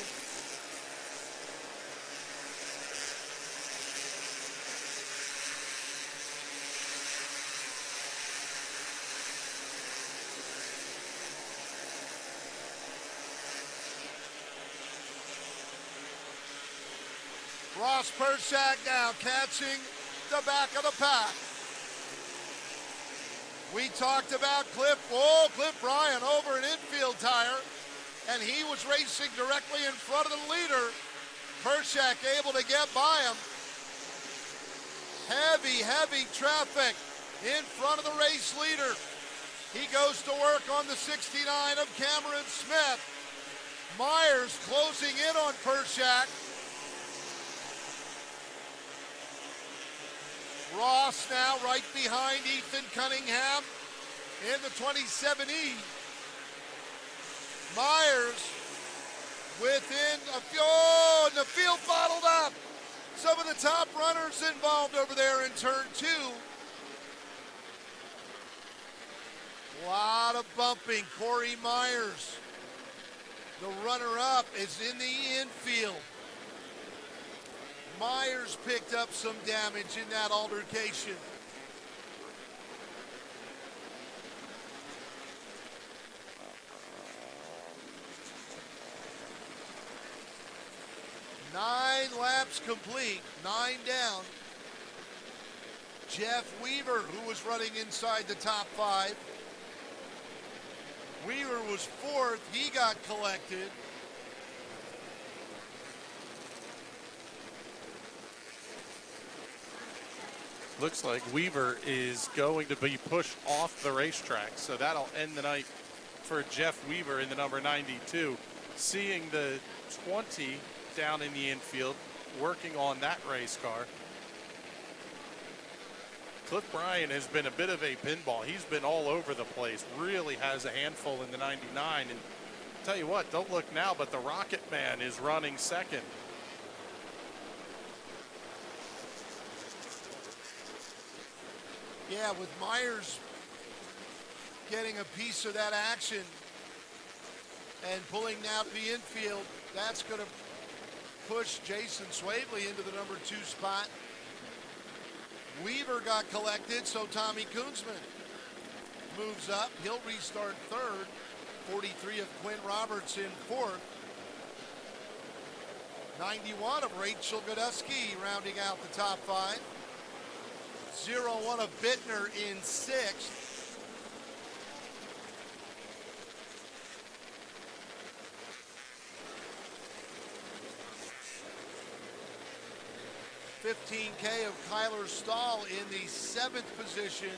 Ross Pershak now catching the back of the pack. We talked about Cliff Bryan over an infield tire. and he was racing directly in front of the leader. Pershak able to get by him. Heavy traffic in front of the race leader. He goes to work on the 69 of Cameron Smith. Myers closing in on Pershak. Ross now right behind Ethan Cunningham in the 27E. Myers within a few, and the field bottled up. Some of the top runners involved over there in turn 2. A lot of bumping. Corey Myers, the runner-up, is in the infield. Myers picked up some damage in that altercation. Nine laps complete, 9 down. Jeff Weaver, who was running inside the top 5. Weaver was 4th, he got collected. Looks like Weaver is going to be pushed off the racetrack, so that'll end the night for Jeff Weaver in the number 92. Seeing the 20 down in the infield, working on that race car. Cliff Bryan has been a bit of a pinball. He's been all over the place, really has a handful in the 99. And tell you what, don't look now, but the Rocket Man is running second. Yeah, with Myers getting a piece of that action and pulling now to the infield, that's going to push Jason Swavely into the number 2 spot. Weaver got collected, so Tommy Koonsman moves up. He'll restart 3rd. 43 of Quinn Roberts in 4th. 91 of Rachel Godusky rounding out the top 5. 01 of Bittner in 6th. $15K of Kyler Stahl in the 7th position.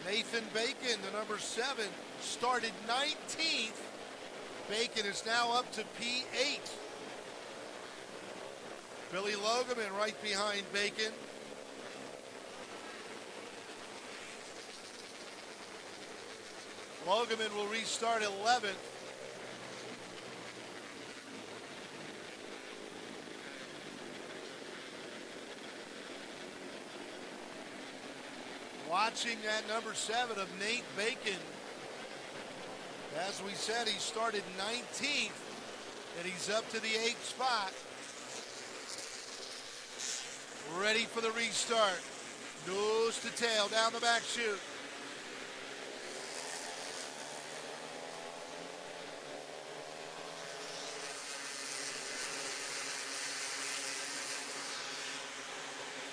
Nathan Bacon, the number 7, started 19th. Bacon is now up to P8. Billy Logeman right behind Bacon. Logeman will restart 11th. Watching that number 7 of Nate Bacon. As we said, he started 19th, and he's up to the 8th spot. Ready for the restart. Nose to tail, down the back chute.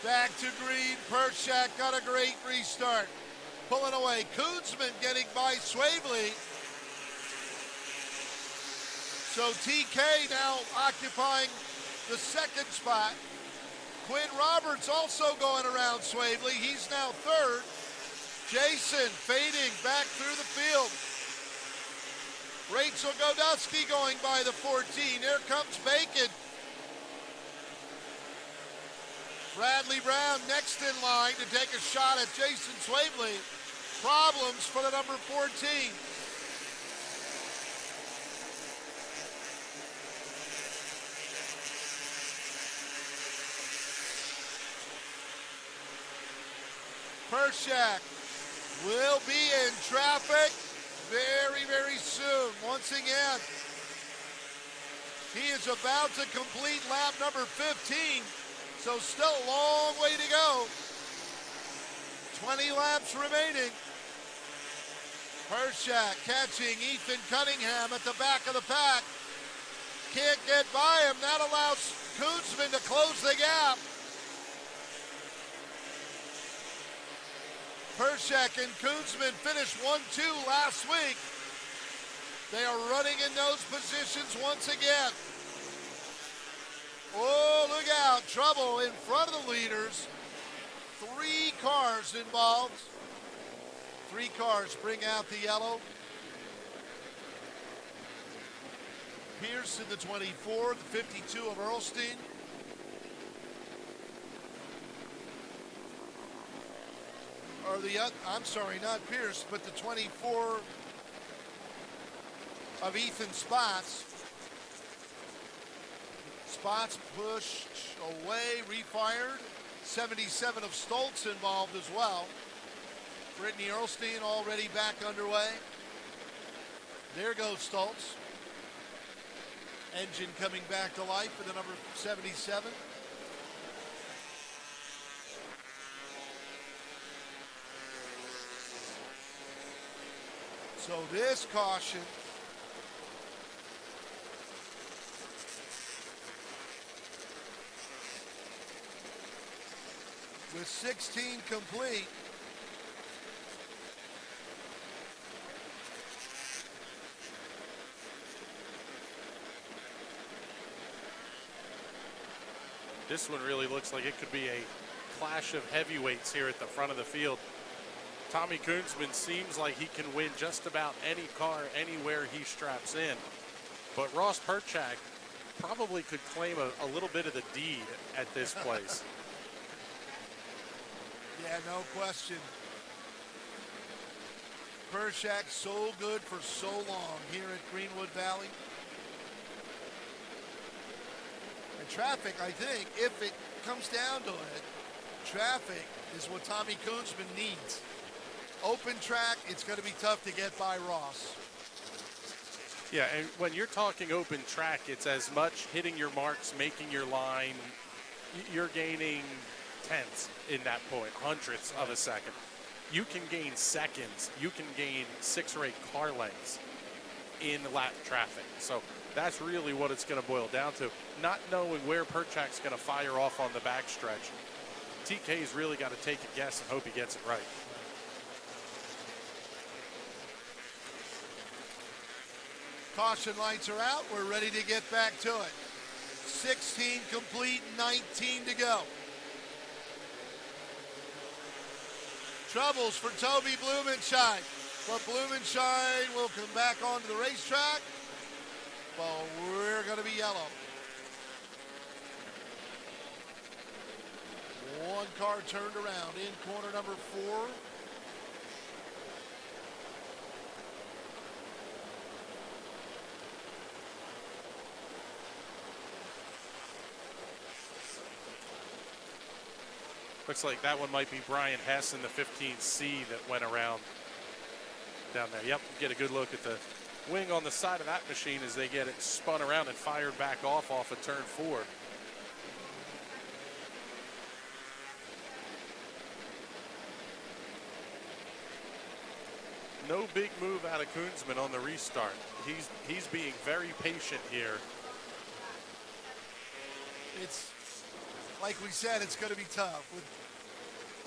Back to green. Pershak got a great restart. Pulling away. Koonsman getting by Swavely. So TK now occupying the 2nd spot. Quinn Roberts also going around Swavely. He's now 3rd. Jason fading back through the field. Rachel Godusky going by the 14. Here comes Bacon. Bradley Brown next in line to take a shot at Jason Swavely. Problems for the number 14. Pershak will be in traffic very, very soon. Once again, he is about to complete lap number 15. So still a long way to go. 20 laps remaining. Pershak catching Ethan Cunningham at the back of the pack. Can't get by him. That allows Koonsman to close the gap. Pershak and Koonsman finished 1-2 last week. They are running in those positions once again. Oh, look out. Trouble in front of the leaders. 3 cars involved. 3 cars bring out the yellow. Pierce in the 24, the 52 of Earlstein. Or I'm sorry, not Pierce, but the 24 of Ethan Spots. Spots pushed away, refired. 77 of Stoltz involved as well. Brittany Earlstein already back underway. There goes Stoltz. Engine coming back to life for the number 77. So this caution with 16 complete. This one really looks like it could be a clash of heavyweights here at the front of the field. Tommy Koonsman seems like he can win just about any car anywhere he straps in. But Ross Perchak probably could claim a little bit of the deed at this place. Yeah, no question. Perchak so good for so long here at Greenwood Valley. And traffic, I think, if it comes down to it, traffic is what Tommy Koonsman needs. Open track, it's going to be tough to get by Ross. Yeah, and when you're talking open track, it's as much hitting your marks, making your line. You're gaining tenths in that point, hundredths of a second. You can gain seconds. You can gain 6 or 8 car lengths in lap traffic. So that's really what it's going to boil down to. Not knowing where Perchak's going to fire off on the backstretch. TK's really got to take a guess and hope he gets it right. Caution lights are out. We're ready to get back to it. 16 complete, 19 to go. Troubles for Toby Blumenscheid. But Blumenscheid will come back onto the racetrack. Well, we're going to be yellow. 1 car turned around in corner number 4. Looks like that one might be Brian Hess in the 15C that went around down there. Yep, get a good look at the wing on the side of that machine as they get it spun around and fired back off of turn 4. No big move out of Koonsman on the restart. He's being very patient here. It's like we said, it's going to be tough with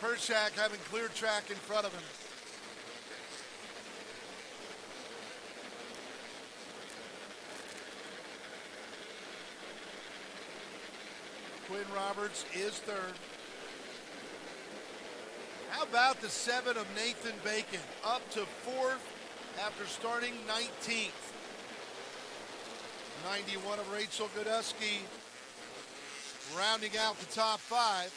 Perchak having clear track in front of him. Quinn Roberts is third. How about the 7 of Nathan Bacon, up to 4th after starting 19th. 91 of Rachel Godusky, rounding out the top 5.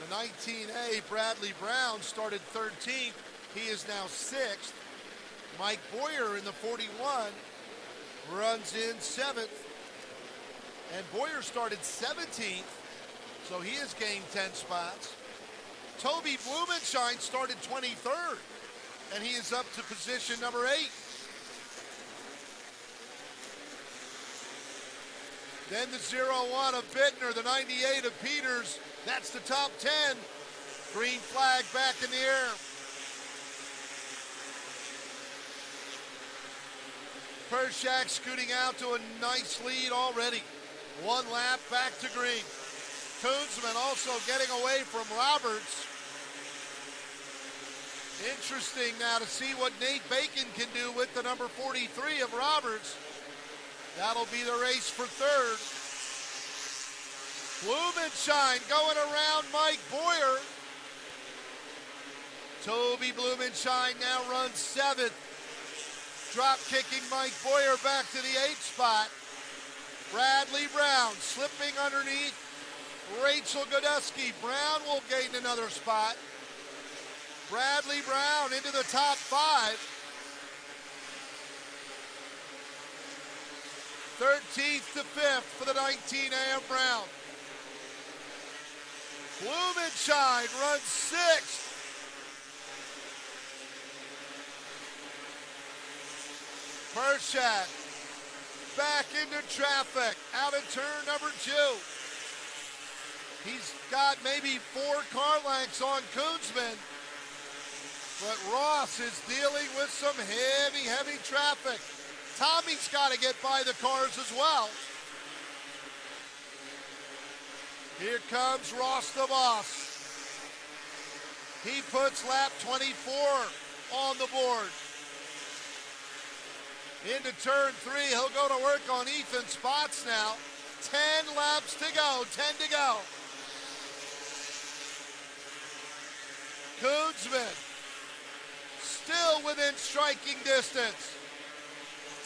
The 19A, Bradley Brown, started 13th. He is now 6th. Mike Boyer in the 41 runs in 7th. And Boyer started 17th, so he has gained 10 spots. Toby Blumenscheid started 23rd, and he is up to position number 8. Then the 01 of Bittner, the 98 of Peters. That's the top 10. Green flag back in the air. Perchak scooting out to a nice lead already. 1 lap back to green. Koonsman also getting away from Roberts. Interesting now to see what Nate Bacon can do with the number 43 of Roberts. That'll be the race for third. Blumenshine going around Mike Boyer. Toby Blumenshine now runs seventh. Drop kicking Mike Boyer back to the 8th spot. Bradley Brown slipping underneath Rachel Godusky. Brown will gain another spot. Bradley Brown into the top 5. 13th to 5th for the 19 AM Brown. Blumenshine runs 6th. Pershak back into traffic, out of turn number 2. He's got maybe 4 car lengths on Koonsman, but Ross is dealing with some heavy traffic. Tommy's got to get by the cars as well. Here comes Ross the Boss. He puts lap 24 on the board. Into turn 3, he'll go to work on Ethan Spots now. 10 laps to go, 10 to go. Koonsman still within striking distance.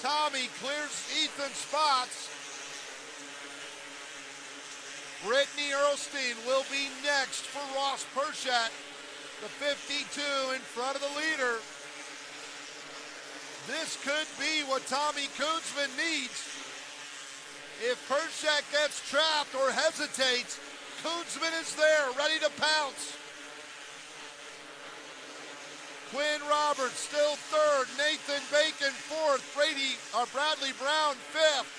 Tommy clears Ethan Spots. Brittany Earlstein will be next for Ross Pershak, the 52 in front of the leader. This could be what Tommy Koonsman needs. If Pershak gets trapped or hesitates, Koonsman is there, ready to pounce. Quinn Roberts still third, Nathan Bacon fourth, Bradley Brown fifth.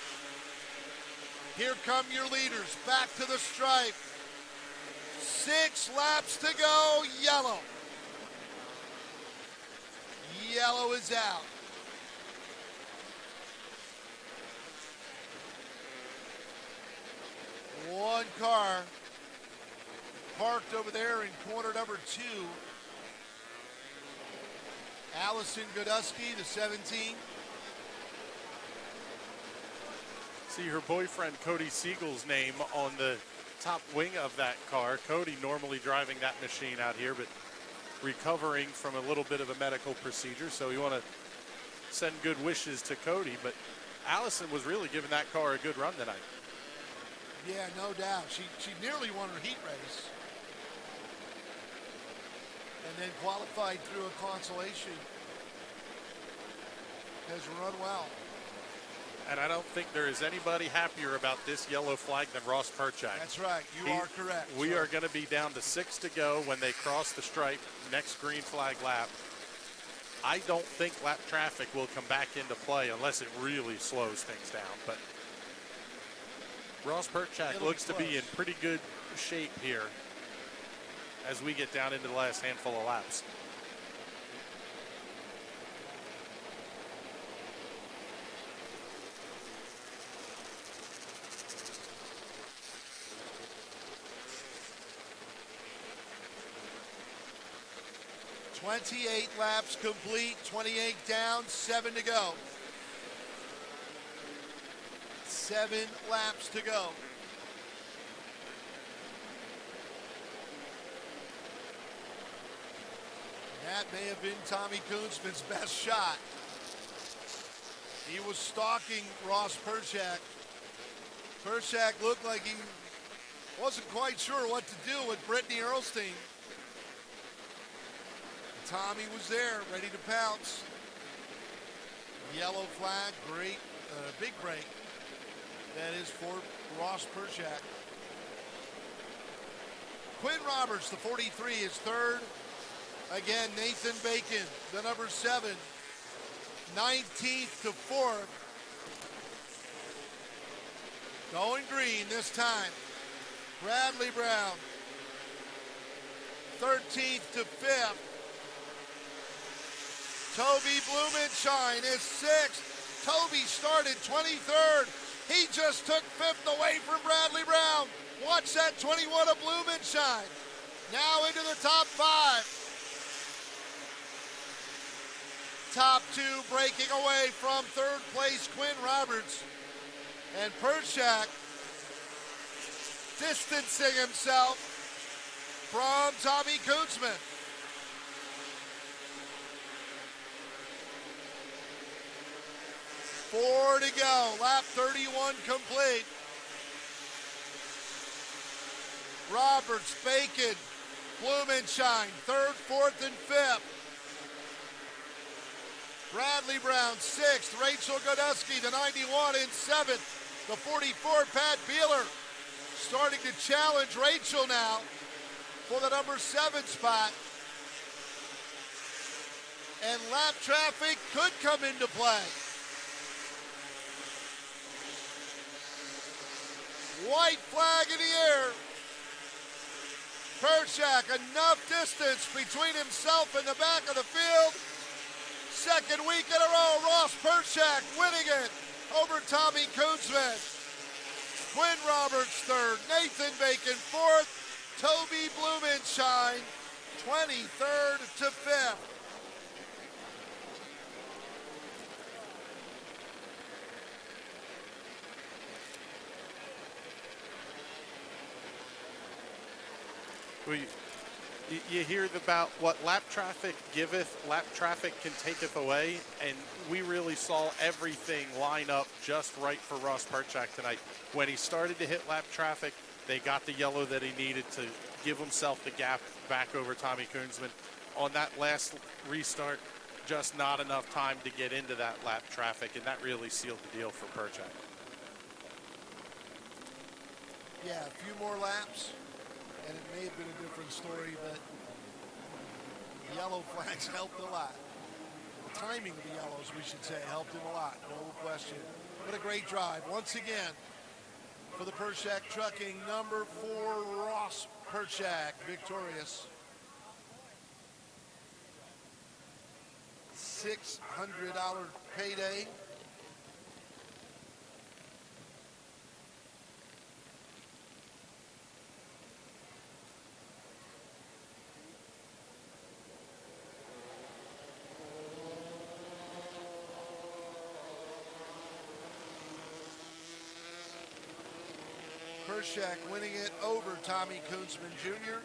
Here come your leaders, back to the stripe. 6 laps to go, yellow. Yellow is out. One car parked over there in corner number 2. Allison Godusky, the 17. See her boyfriend Cody Siegel's name on the top wing of that car. Cody normally driving that machine out here, but recovering from a little bit of a medical procedure. So we want to send good wishes to Cody, but Allison was really giving that car a good run tonight. Yeah, no doubt. She nearly won her heat race. And then qualified through a consolation. Has run well. And I don't think there is anybody happier about this yellow flag than Ross Perchak. That's right. You are correct. We are going to be down to 6 to go when they cross the stripe next green flag lap. I don't think lap traffic will come back into play unless it really slows things down. But Ross Perchak looks to be in pretty good shape here as we get down into the last handful of laps. "28 laps complete, 28 down, 7 to go. 7 laps to go. That may have been Tommy Koonsman's best shot. He was stalking Ross Perchak. Perchak looked like he wasn't quite sure what to do with Brittany Earlstein. Tommy was there, ready to pounce. Yellow flag, great, big break. That is for Ross Perchak. Quinn Roberts, the 43, is third. Again, Nathan Bacon, the number 7, 19th to 4th. Going green this time. Bradley Brown, 13th to 5th. Toby Blumenshine is 6th. Toby started 23rd. He just took 5th away from Bradley Brown. Watch that 21 of Blumenshine. Now into the top 5. top two, breaking away from third place Quinn Roberts. And Pershak distancing himself from Tommy Kunzman. Four to go, lap 31 complete. Roberts, Bacon, Blumenshine, third, fourth, and fifth. Bradley Brown, sixth. Rachel Godusky, the 91, in seventh. The 44, Pat Beeler, starting to challenge Rachel now for the number 7 spot. And lap traffic could come into play. White flag in the air. Pershak, enough distance between himself and the back of the field. Second week in a row, Ross Pershak winning it over Tommy Kunzman. Quinn Roberts third, Nathan Bacon fourth, Toby Blumenshine 23rd to 5th. You hear about what lap traffic giveth, lap traffic can taketh away, and we really saw everything line up just right for Ross Pershak tonight. When he started to hit lap traffic, they got the yellow that he needed to give himself the gap back over Tommy Kunzman. On that last restart, just not enough time to get into that lap traffic, and that really sealed the deal for Pershak. Yeah, a few more laps, and it may have been a different story, but yellow flags helped a lot. The timing of the yellows, we should say, helped him a lot, no question. What a great drive. Once again, for the Pershak Trucking, number 4, Ross Pershak, victorious. $600 payday. Pershak winning it over Tommy Kunzman Jr.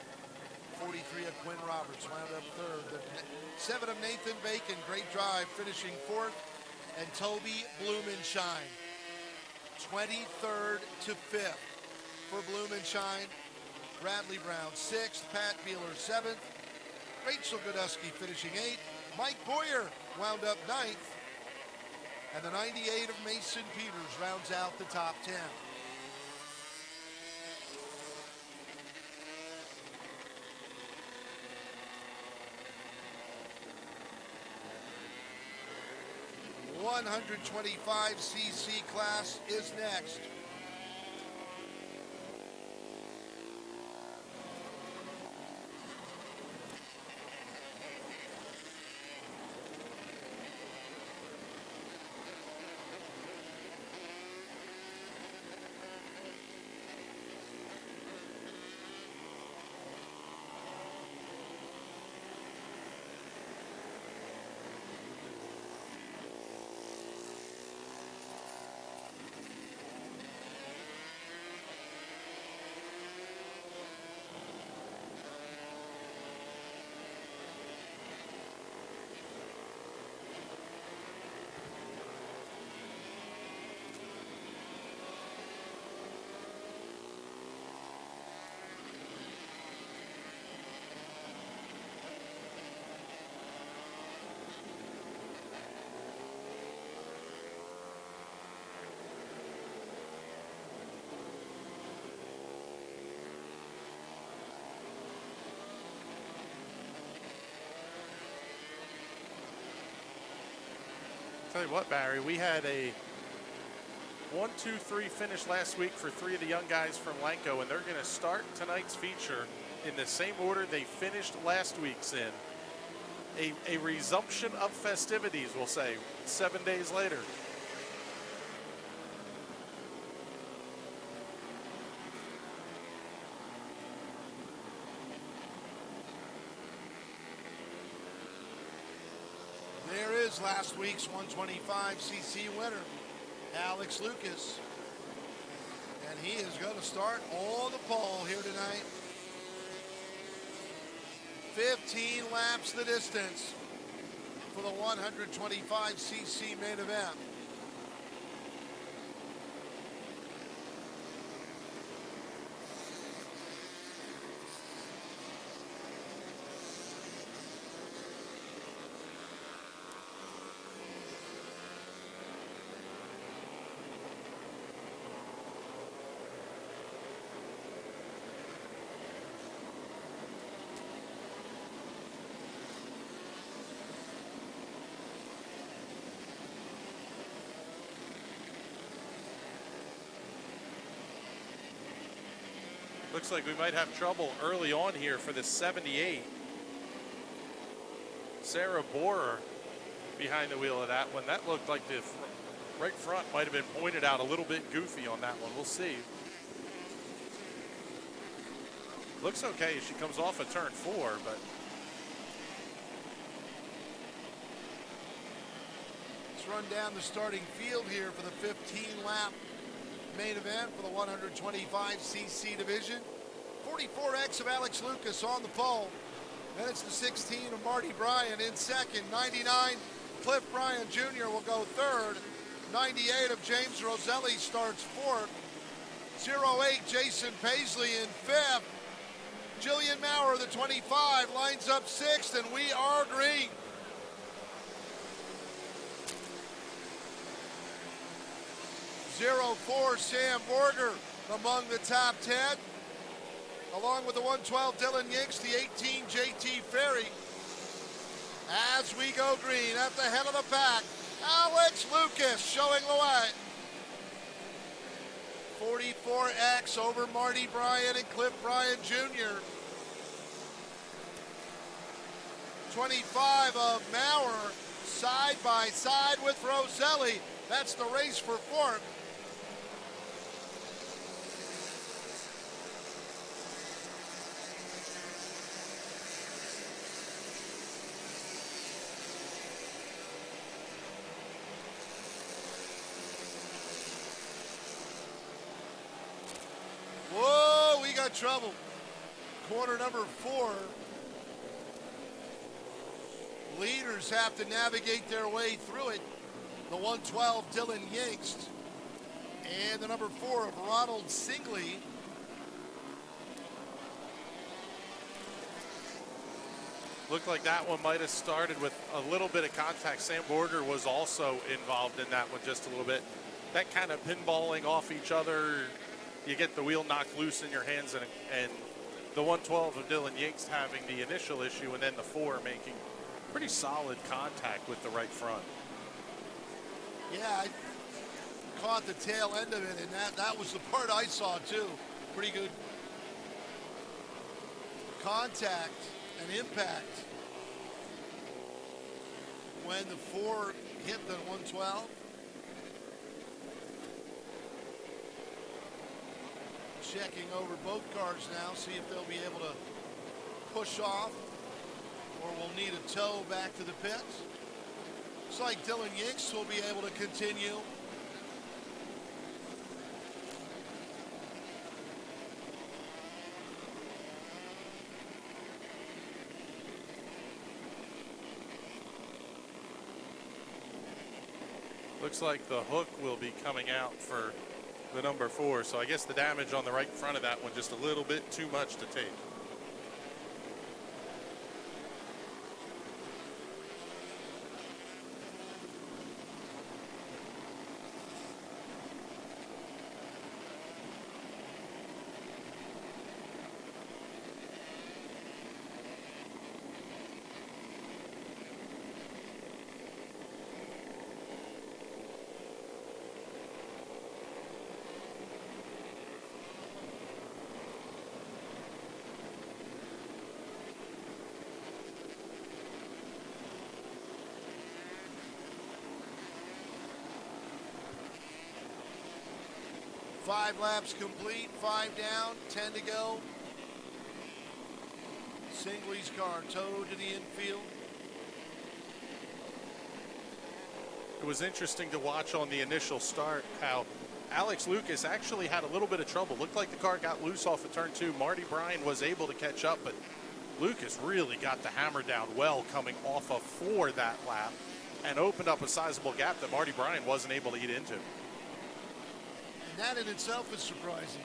43 of Quinn Roberts wound up third. The 7 of Nathan Bacon, great drive, finishing fourth. And Toby Blumenshine, 23rd to 5th. For Blumenshine, Bradley Brown 6th, Pat Beeler 7th, Rachel Godusky finishing 8th, Mike Boyer wound up 9th, and the 98 of Mason Peters rounds out the top 10. The 125cc class is next. Tell you what, Barry, we had a 1-2-3 finish last week for 3 of the young guys from Lanco, and they're going to start tonight's feature in the same order they finished last week's in. A resumption of festivities, we'll say, 7 days later. is last week's 125cc winner, Alex Lucas. And he is going to start on the pole here tonight. 15 laps the distance for the 125cc main event. Looks like we might have trouble early on here for the 78. Sarah Borer behind the wheel of that one. That looked like the right front might have been pointed out a little bit goofy on that one. We'll see. Looks okay as she comes off of turn 4, but let's run down the starting field here for the 15-lap main event for the 125cc division. 44X of Alex Lucas on the pole. Then it's the 16 of Marty Bryan in second. 99, Cliff Bryan Jr. will go third. 98 of James Roselli starts fourth. 08, Jason Paisley in fifth. Jillian Maurer, the 25, lines up sixth, and we are green. .04 Sam Borger among the top 10, along with the 112 Dylan Yinks, the 18 JT Ferry. As we go green at the head of the pack, Alex Lucas showing the way. 44X over Marty Bryan and Cliff Bryan Jr. 25 of Maurer side by side with Roselli. That's the race for fourth. Whoa, we got trouble. Corner number 4. Leaders have to navigate their way through it. The 112 Dylan Yinks and the number 4 of Ronald Singley. looked like that one might have started with a little bit of contact. Sam Borger was also involved in that one just a little bit. That kind of pinballing off each other, you get the wheel knocked loose in your hands, and the 112 of Dylan Yinks having the initial issue, and then the 4 making pretty solid contact with the right front. Yeah, I caught the tail end of it, and that was the part I saw too. Pretty good contact and impact when the 4 hit the 112. Checking over both cars now, see if they'll be able to push off, or we'll need a tow back to the pits. Looks like Dylan Yinks will be able to continue. Looks like the hook will be coming out for the number 4, so I guess the damage on the right front of that one just a little bit too much to take. Five laps complete, 5 down, 10 to go. Singley's car towed to the infield. It was interesting to watch on the initial start how Alex Lucas actually had a little bit of trouble. Looked like the car got loose off of turn 2. Marty Bryan was able to catch up, but Lucas really got the hammer down well coming off of 4 that lap and opened up a sizable gap that Marty Bryan wasn't able to eat into. And that in itself is surprising.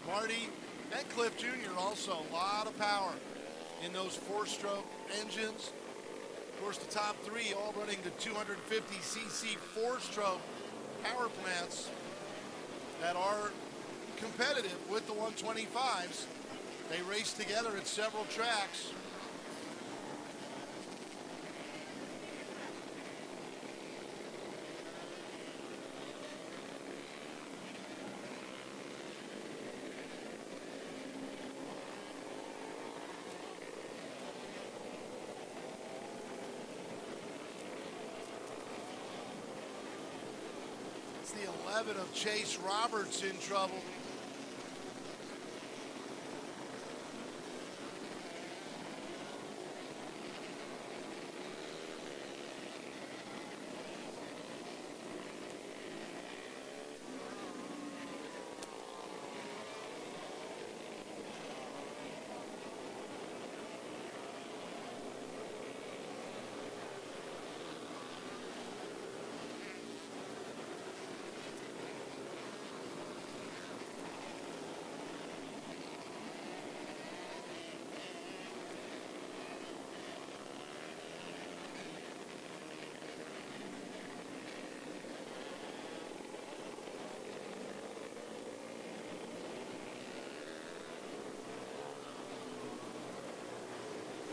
Marty and Cliff Jr. also a lot of power in those 4-stroke engines. Of course, the top 3 all running the 250cc 4-stroke power plants that are competitive with the 125s. They race together at several tracks. It's the 11 of Chase Roberts in trouble.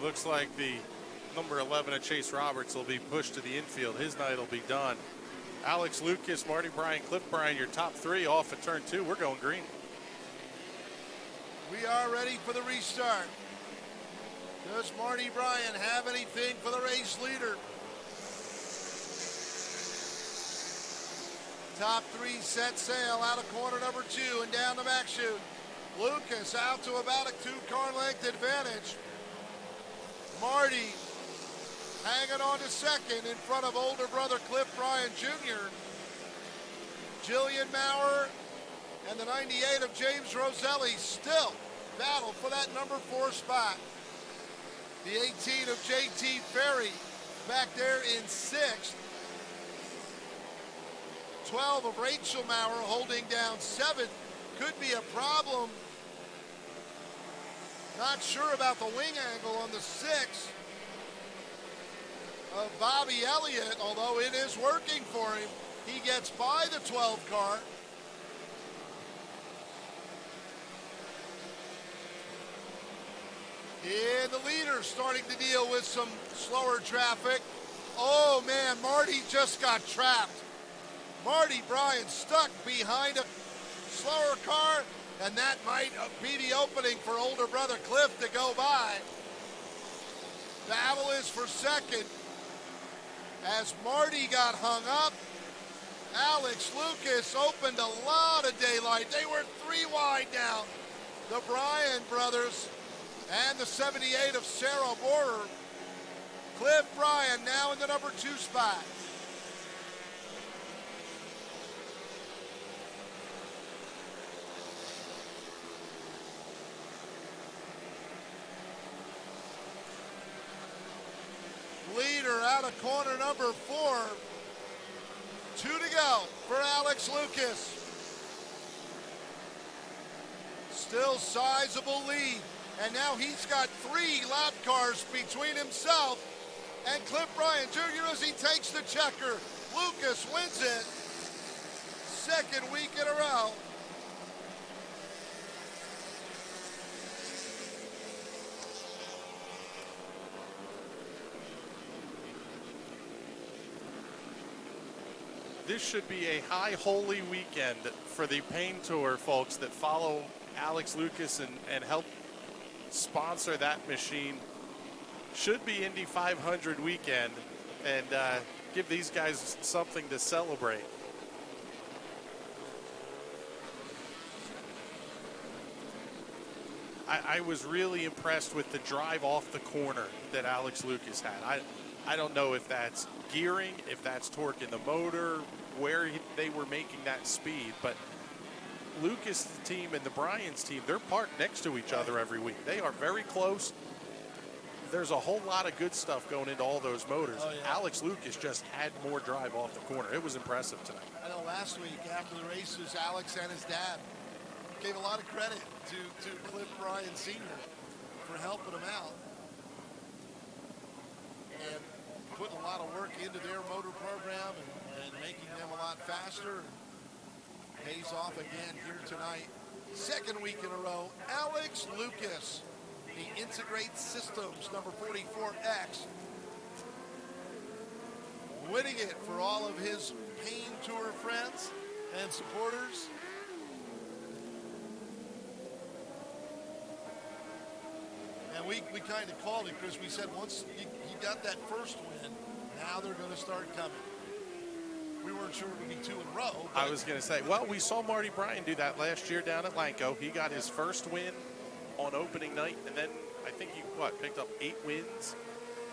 Looks like the number 11 of Chase Roberts will be pushed to the infield. His night will be done. Alex Lucas, Marty Bryan, Cliff Bryan, your top 3 off at turn 2. We're going green. We are ready for the restart. Does Marty Bryan have anything for the race leader? Top 3 set sail out of corner number 2 and down the back chute. Lucas out to about a 2-car length advantage. Marty hanging on to second in front of older brother Cliff Bryan Jr. Jillian Maurer and the 98 of James Roselli still battle for that number 4 spot. The 18 of JT Ferry back there in 6th. 12 of Rachel Maurer holding down 7th. Could be a problem. Not sure about the wing angle on the 6 of Bobby Elliott, although it is working for him. He gets by the 12 car. And the leader starting to deal with some slower traffic. Oh man, Marty just got trapped. Marty Bryan stuck behind a slower car, and that might be the opening for older brother Cliff to go by. Battle is for second. As Marty got hung up, Alex Lucas opened a lot of daylight. They were 3 wide now. The Bryan brothers and the 78 of Sarah Borer. Cliff Bryan now in the number 2 spot. Leader out of corner number 4. 2 to go for Alex Lucas. Still sizable lead. And now he's got 3 lap cars between himself and Cliff Bryan Jr. as he takes the checker. Lucas wins it. 2nd week in a row. This should be a high holy weekend for the Pain Tour folks that follow Alex Lucas and help sponsor that machine. Should be Indy 500 weekend, and give these guys something to celebrate. I was really impressed with the drive off the corner that Alex Lucas had. I don't know if that's gearing, if that's torque in the motor, where they were making that speed, but Lucas' team and the Bryans team, they're parked next to each other every week. They are very close. There's a whole lot of good stuff going into all those motors. Oh, yeah. Alex Lucas just had more drive off the corner. It was impressive tonight. I know last week after the races, Alex and his dad gave a lot of credit to Cliff Bryan Sr. for helping him out and putting a lot of work into their motor program and making them a lot faster. Pays off again here tonight. Second week in a row, Alex Lucas, the Integrate Systems number 44X, winning it for all of his Pain Tour friends and supporters. And we kind of called it, Chris. We said once you got that first win, now they're going to start coming. We weren't sure it would be two in a row. I was going to say, well, we saw Marty Bryan do that last year down at Lanco. He got his first win on opening night, and then I think he, picked up 8 wins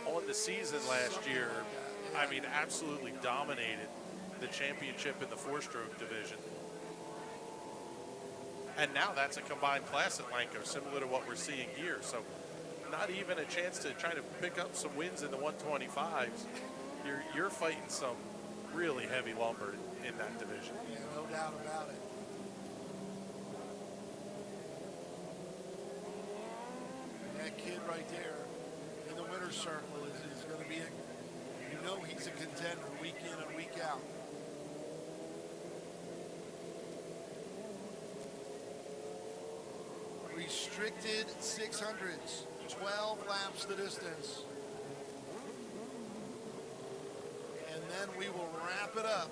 on the season last year. Like that, yeah. I mean, absolutely dominated the championship in the 4-stroke division. And now that's a combined class at Lanco, similar to what we're seeing here. So not even a chance to try to pick up some wins in the 125s. You're fighting some really heavy lumber in that division. Yeah, no doubt about it. And that kid right there in the winner's circle is going to be he's a contender week in and week out. Restricted 600s, 12 laps the distance. And then we will wrap it up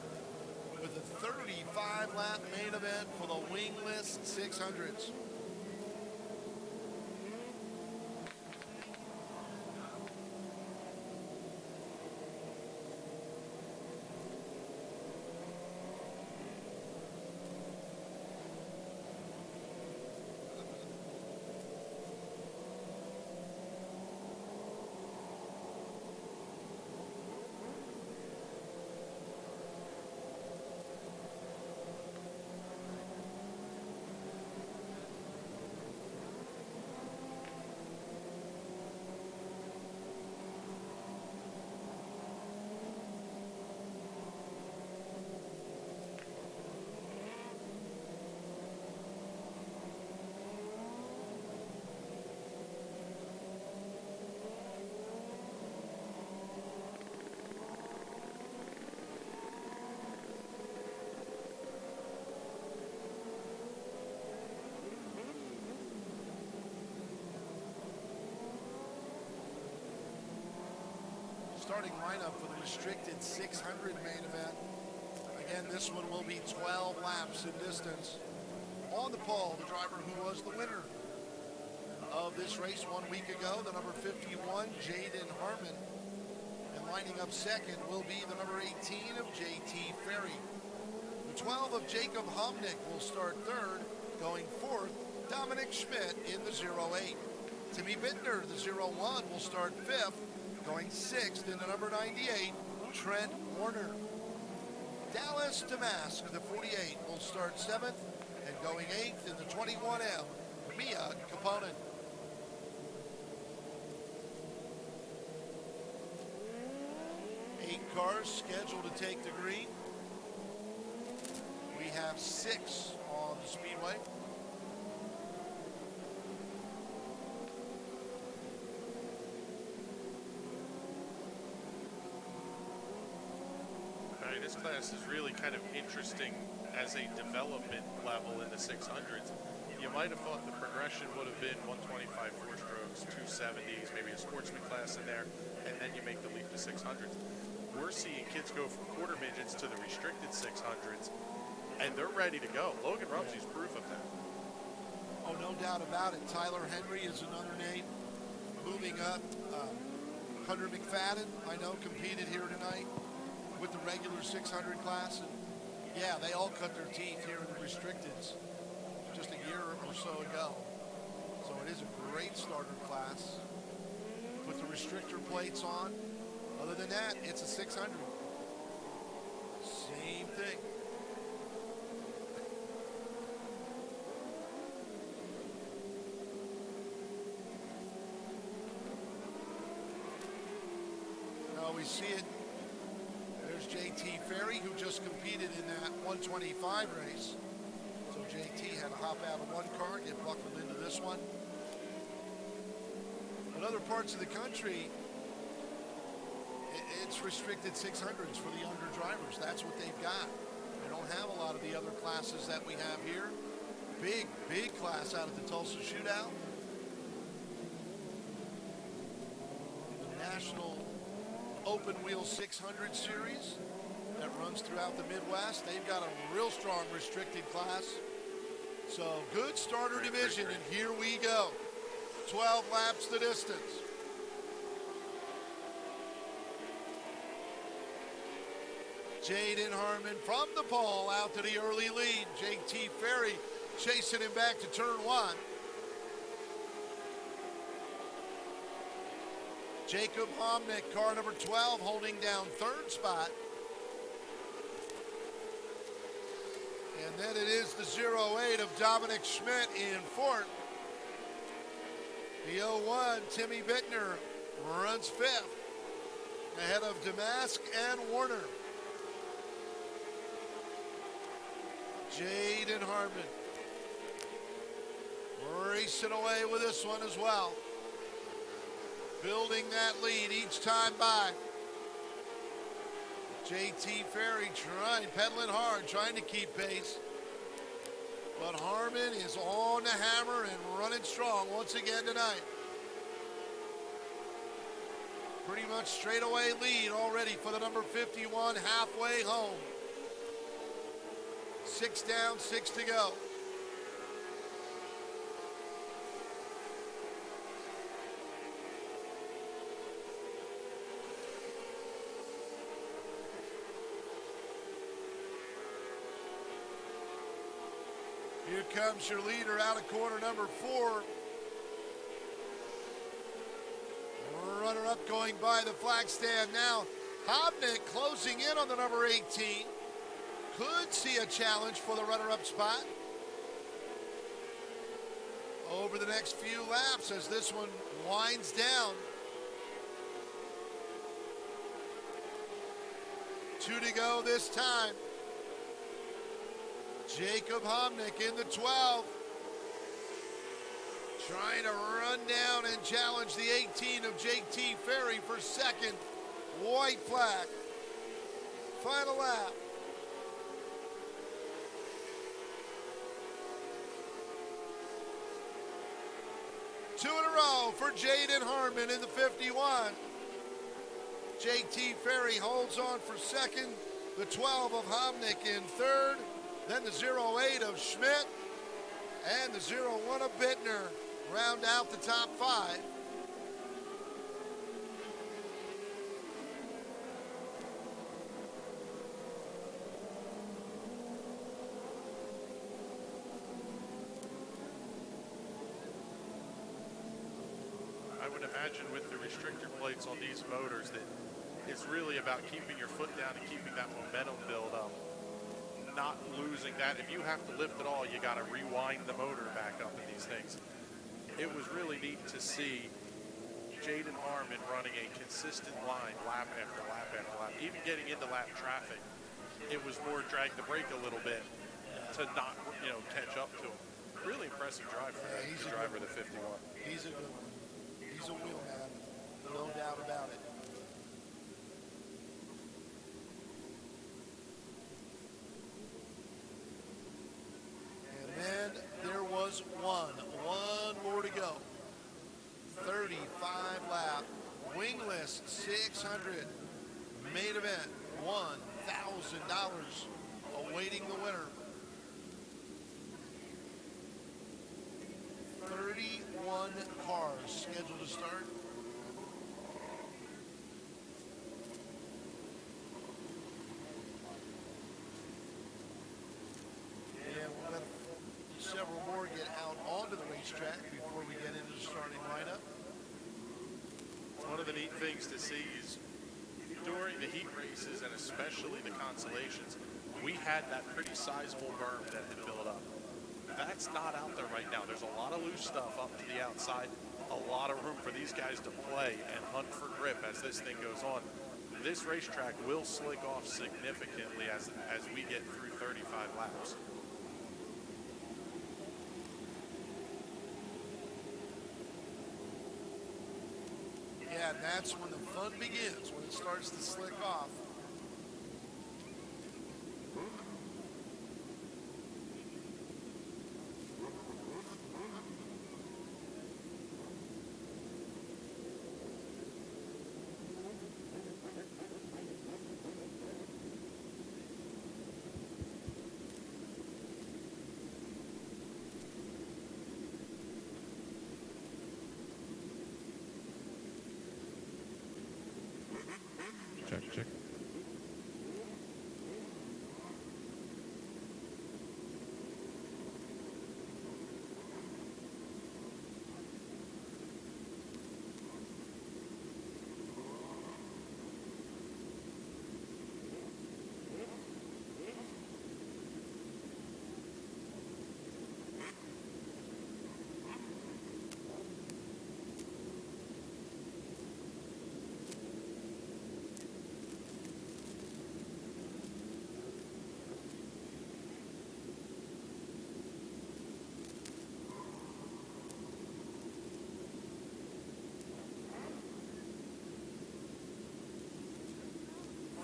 with a 35-lap main event for the wingless 600s. Starting lineup for the restricted 600 main event. Again, this one will be 12 laps in distance. On the pole, the driver who was the winner of this race 1 week ago, the number 51, Jaden Harmon. And lining up second will be the number 18 of JT Ferry. The 12 of Jacob Homnick will start third. Going fourth, Dominic Schmidt in the 08. Timmy Bittner, the 01, will start fifth. Going sixth in the number 98, Trent Warner. Dallas Damask, the 48, will start seventh, and going eighth in the 21M, Mia Kaponen. Eight cars scheduled to take the green. We have 6 on the speedway. This class is really kind of interesting as a development level in the 600s. You might have thought the progression would have been 125 4-strokes, 270s, maybe a sportsman class in there, and then you make the leap to 600s. We're seeing kids go from quarter midgets to the restricted 600s, and they're ready to go. Logan Rumsey's proof of that. Oh, no doubt about it. Tyler Henry is another name moving up. Hunter McFadden, I know, competed here tonight with the regular 600 class. And yeah, they all cut their teeth here in the restricteds just a year or so ago. So it is a great starter class. Put the restrictor plates on Other than that, it's a 600. Same thing. Now we see it. There's JT Ferry, who just competed in that 125 race. So JT had to hop out of one car, get buckled into this one. In other parts of the country, it's restricted 600s for the younger drivers. That's what they've got. They don't have a lot of the other classes that we have here. Big class out at the Tulsa Shootout. The National Open Wheel 600 series that runs throughout the Midwest. They've got a real strong restricted class. So good starter division, and here we go. 12 laps the distance. Jaden Harmon from the pole out to the early lead. JT Ferry chasing him back to turn one. Jacob Homnick, car number 12, holding down third spot. And then it is the 08 of Dominic Schmidt in fourth. The 01, Timmy Bittner, runs fifth, ahead of Damask and Warner. Jaden Harmon racing away with this one as well. Building that lead each time by. JT Ferry pedaling hard, trying to keep pace. But Harmon is on the hammer and running strong once again tonight. Pretty much straightaway lead already for the number 51 halfway home. 6 down, 6 to go. Here comes your leader out of corner number 4. Runner up going by the flag stand now. Hobnick closing in on the number 18. Could see a challenge for the runner-up spot over the next few laps as this one winds down. 2 to go this time. Jacob Homnick in the 12. Trying to run down and challenge the 18 of JT Ferry for second. White flag. Final lap. Two in a row for Jaden Harmon in the 51. JT Ferry holds on for second. The 12 of Homnick in third. Then the 08 of Schmidt and the 01 of Bittner round out the top 5. I would imagine with the restrictor plates on these motors that it's really about keeping your foot down and keeping that momentum build up. Not losing that. If you have to lift it all, you got to rewind the motor back up in these things. It was really neat to see Jaden Harmon running a consistent line lap after lap after lap. Even getting into lap traffic, it was more drag the brake a little bit to not, catch up to him. Really impressive drive for the driver of the 51. He's a good one. He's a wheel man, no doubt about it. And there was one more to go. 35 lap, wingless 600, main event, $1,000 awaiting the winner. 31 cars scheduled to start. And we'll let several more get out onto the racetrack before we get into the starting lineup. One of the neat things to see is during the heat races and especially the consolations, we had that pretty sizable berm that had built up. That's not out there right now. There's a lot of loose stuff up to the outside, a lot of room for these guys to play and hunt for grip as this thing goes on. This racetrack will slick off significantly as we get through 35 laps. Yeah, and that's when the fun begins, when it starts to slick off. Check.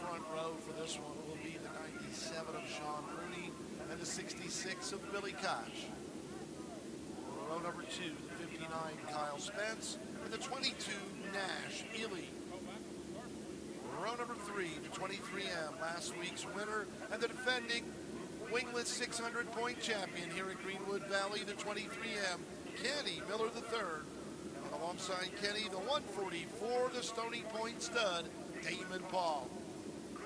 Front row for this one will be the 97 of Sean Rooney and the 66 of Billy Koch. Row number 2, the 59 Kyle Spence and the 22 Nash Ely. Row number 3, the 23M, last week's winner and the defending wingless 600-point champion here at Greenwood Valley, the 23M, Kenny Miller III. And alongside Kenny, the 144, the Stony Point stud, Damon Paul.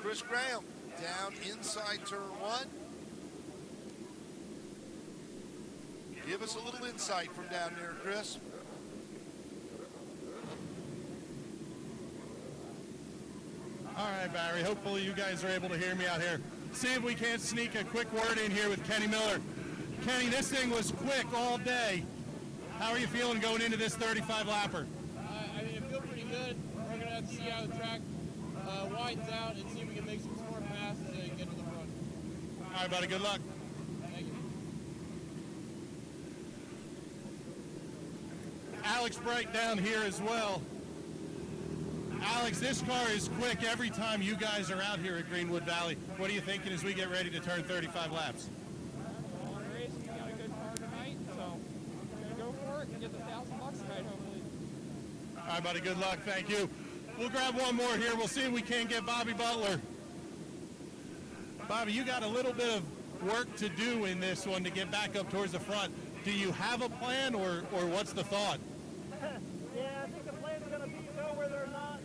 Chris Graham down inside turn 1. Give us a little insight from down there, Chris. All right, Barry. Hopefully you guys are able to hear me out here. See if we can't sneak a quick word in here with Kenny Miller. Kenny, this thing was quick all day. How are you feeling going into this 35-lapper? I mean, I feel pretty good. We're going to have to see how the track winds out and see if we can make some smart passes and get to the front. All right, buddy. Good luck. Thank you. Alex Bright down here as well. Alex, this car is quick every time you guys are out here at Greenwood Valley. What are you thinking as we get ready to turn 35 laps? On the race, we got a good car tonight, so we're going to go for it and get the $1,000 tonight, hopefully. All right, buddy. Good luck. Thank you. We'll grab one more here. We'll see if we can't get Bobby Butler. Bobby, you got a little bit of work to do in this one to get back up towards the front. Do you have a plan, or what's the thought? Yeah, I think the plan is going to be go where they're not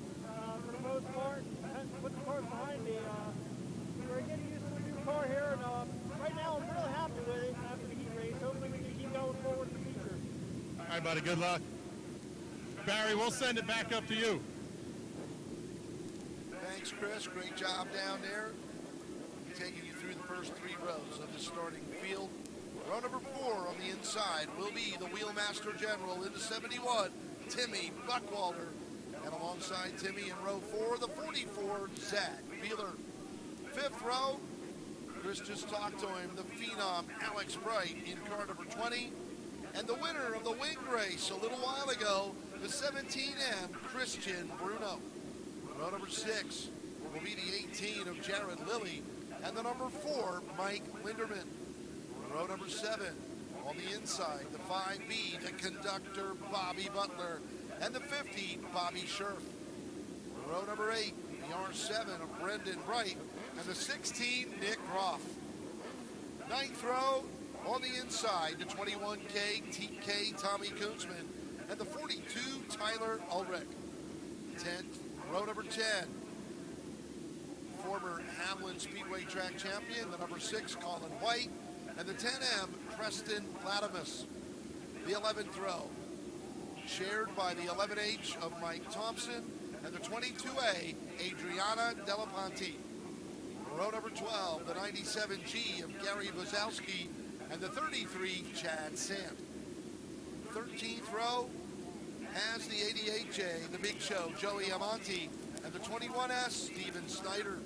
for the most part. Put the cars behind me. We're getting used to the new car here, and right now I'm really happy with it after the heat race. Hopefully we can keep going forward in the future. All right, buddy. Good luck. Barry, we'll send it back up to you. Thanks, Chris. Great job down there. Taking you through the first 3 rows of the starting field. Row number 4 on the inside will be the Wheelmaster General in the 71, Timmy Buckwalter. And alongside Timmy in row 4, the 44, Zach Beeler. 5th row, Chris just talked to him, the Phenom Alex Bright in car number 20. And the winner of the wing race a little while ago, the 17M, Christian Bruno. Row number 6 will be the 18 of Jared Lilly and the number 4, Mike Linderman. Row number 7 on the inside, the 5B, the conductor, Bobby Butler, and the 50, Bobby Scherf. Row number 8, the R7 of Brendan Wright, and the 16, Nick Roth. 9th row on the inside, the 21K, TK, Tommy Kunzman, and the 42, Tyler Ulrich. 10th, row number 10, former Hamlin Speedway track champion, the number 6, Colin White, and the 10M, Preston Latimus. The 11th row, shared by the 11H of Mike Thompson and the 22A, Adriana Delaponte. Row number 12, the 97G of Gary Bozowski, and the 33, Chad Sant. 13th row has the 88J, the Big Show, Joey Amonte, and the 21S, Steven Snyder.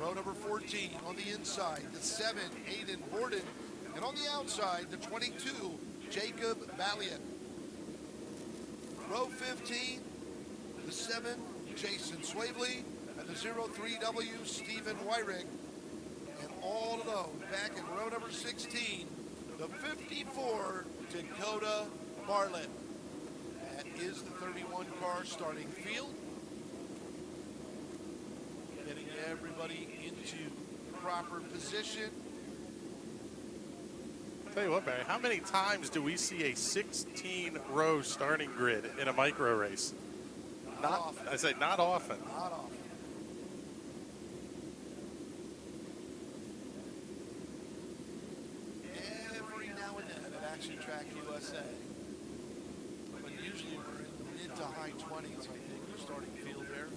Row number 14 on the inside, the 7, Aiden Borden, and on the outside, the 22, Jacob Valiant. Row 15, the 7, Jason Swavely, and the 03W, Stephen Wyrick. And all alone, back in row number 16, the 54, Dakota Bartlett. That is the 31 car starting field. Getting everybody into proper position. Tell you what, Barry, how many times do we see a 16-row starting grid in a micro race? Not often. I say not often. Not often. Every now and then at Action Track USA, but usually we're in the mid to high 20s, I think, the starting field there.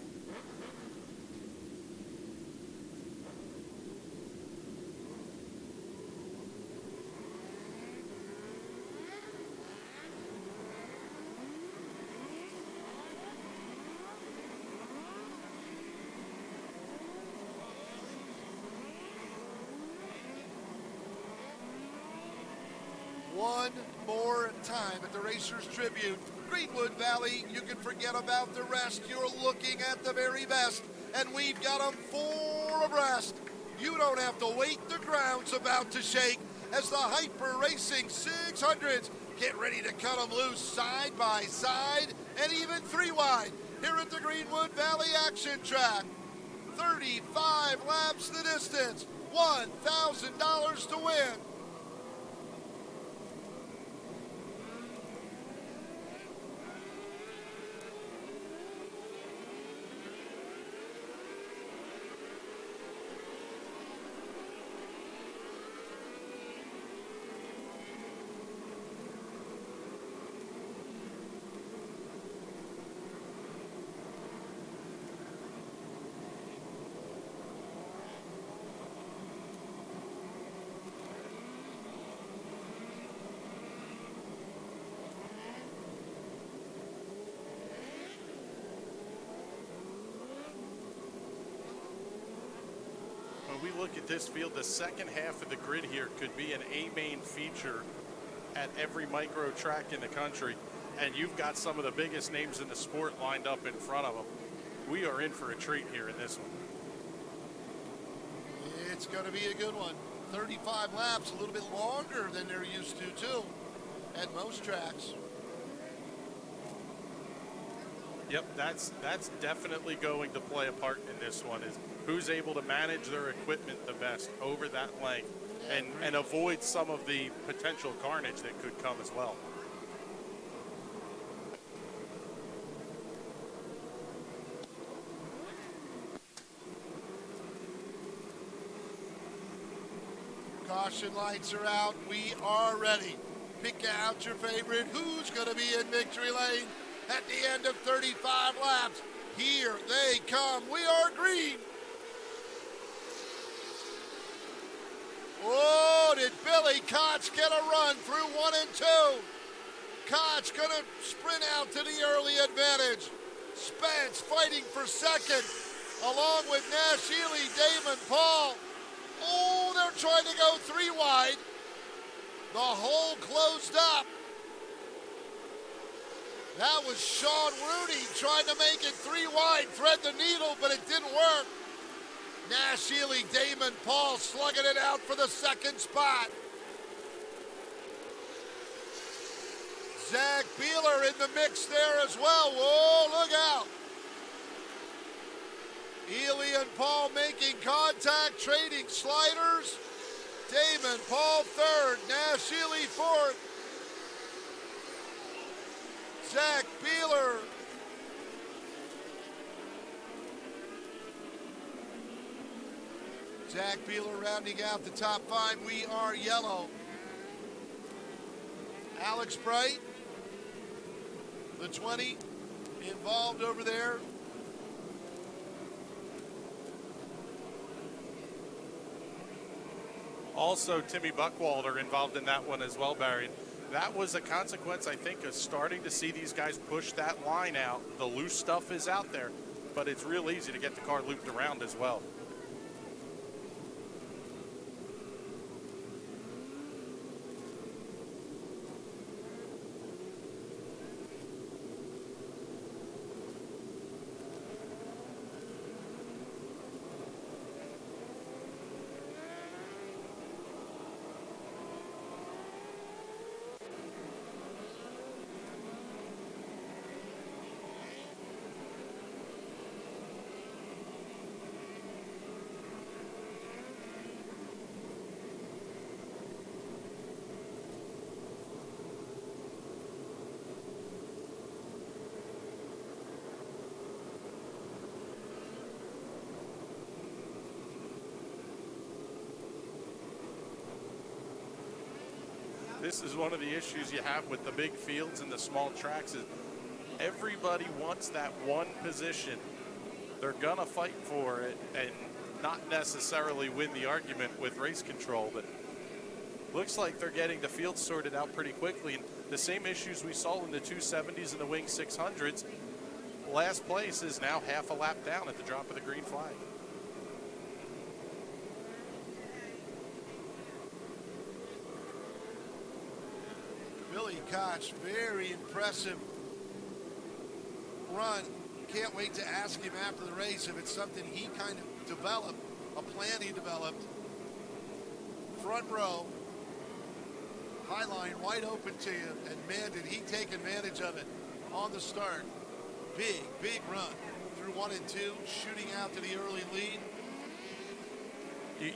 One more time at the Racers Tribute. Greenwood Valley, you can forget about the rest. You're looking at the very best, and we've got them 4 abreast. You don't have to wait. The ground's about to shake as the Hyper Racing 600s get ready to cut them loose side by side and even 3 wide here at the Greenwood Valley Action Track. 35 laps the distance, $1,000 to win. When we look at this field, the second half of the grid here could be an A-main feature at every micro track in the country, and you've got some of the biggest names in the sport lined up in front of them. We are in for a treat here in this one. It's going to be a good one. 35 laps, a little bit longer than they're used to, too, at most tracks. Yep, that's definitely going to play a part in this one, is who's able to manage their equipment the best over that length and avoid some of the potential carnage that could come as well. Caution lights are out. We are ready. Pick out your favorite. Who's going to be in victory lane at the end of 35 laps? Here they come. We are green. Oh, did Billy Koch get a run through 1 and 2? Koch going to sprint out to the early advantage. Spence fighting for second, along with Nash Ely, Damon Paul. Oh, they're trying to go 3 wide. The hole closed up. That was Sean Rooney trying to make it 3 wide, thread the needle, but it didn't work. Nash Ely, Damon Paul slugging it out for the second spot. Zach Beeler in the mix there as well. Whoa, look out. Ely and Paul making contact, trading sliders. Damon Paul third, Nash Ely fourth. Zach Beeler. Zach Beeler rounding out the top 5. We are yellow. Alex Bright, the 20, involved over there Also, Timmy Buckwalter involved in that one as well, Barry. That was a consequence, I think, of starting to see these guys push that line out. The loose stuff is out there, but it's real easy to get the car looped around as well. This is one of the issues you have with the big fields and the small tracks is everybody wants that one position. They're gonna fight for it and not necessarily win the argument with race control, but looks like they're getting the field sorted out pretty quickly. And the same issues we saw in the 270s and the wing 600s, last place is now half a lap down at the drop of the green flag. Billy Koch, very impressive run. Can't wait to ask him after the race if it's something he kind of developed, a plan he developed. Front row, high line wide open to you, and man, did he take advantage of it on the start. Big run through 1 and 2, shooting out to the early lead.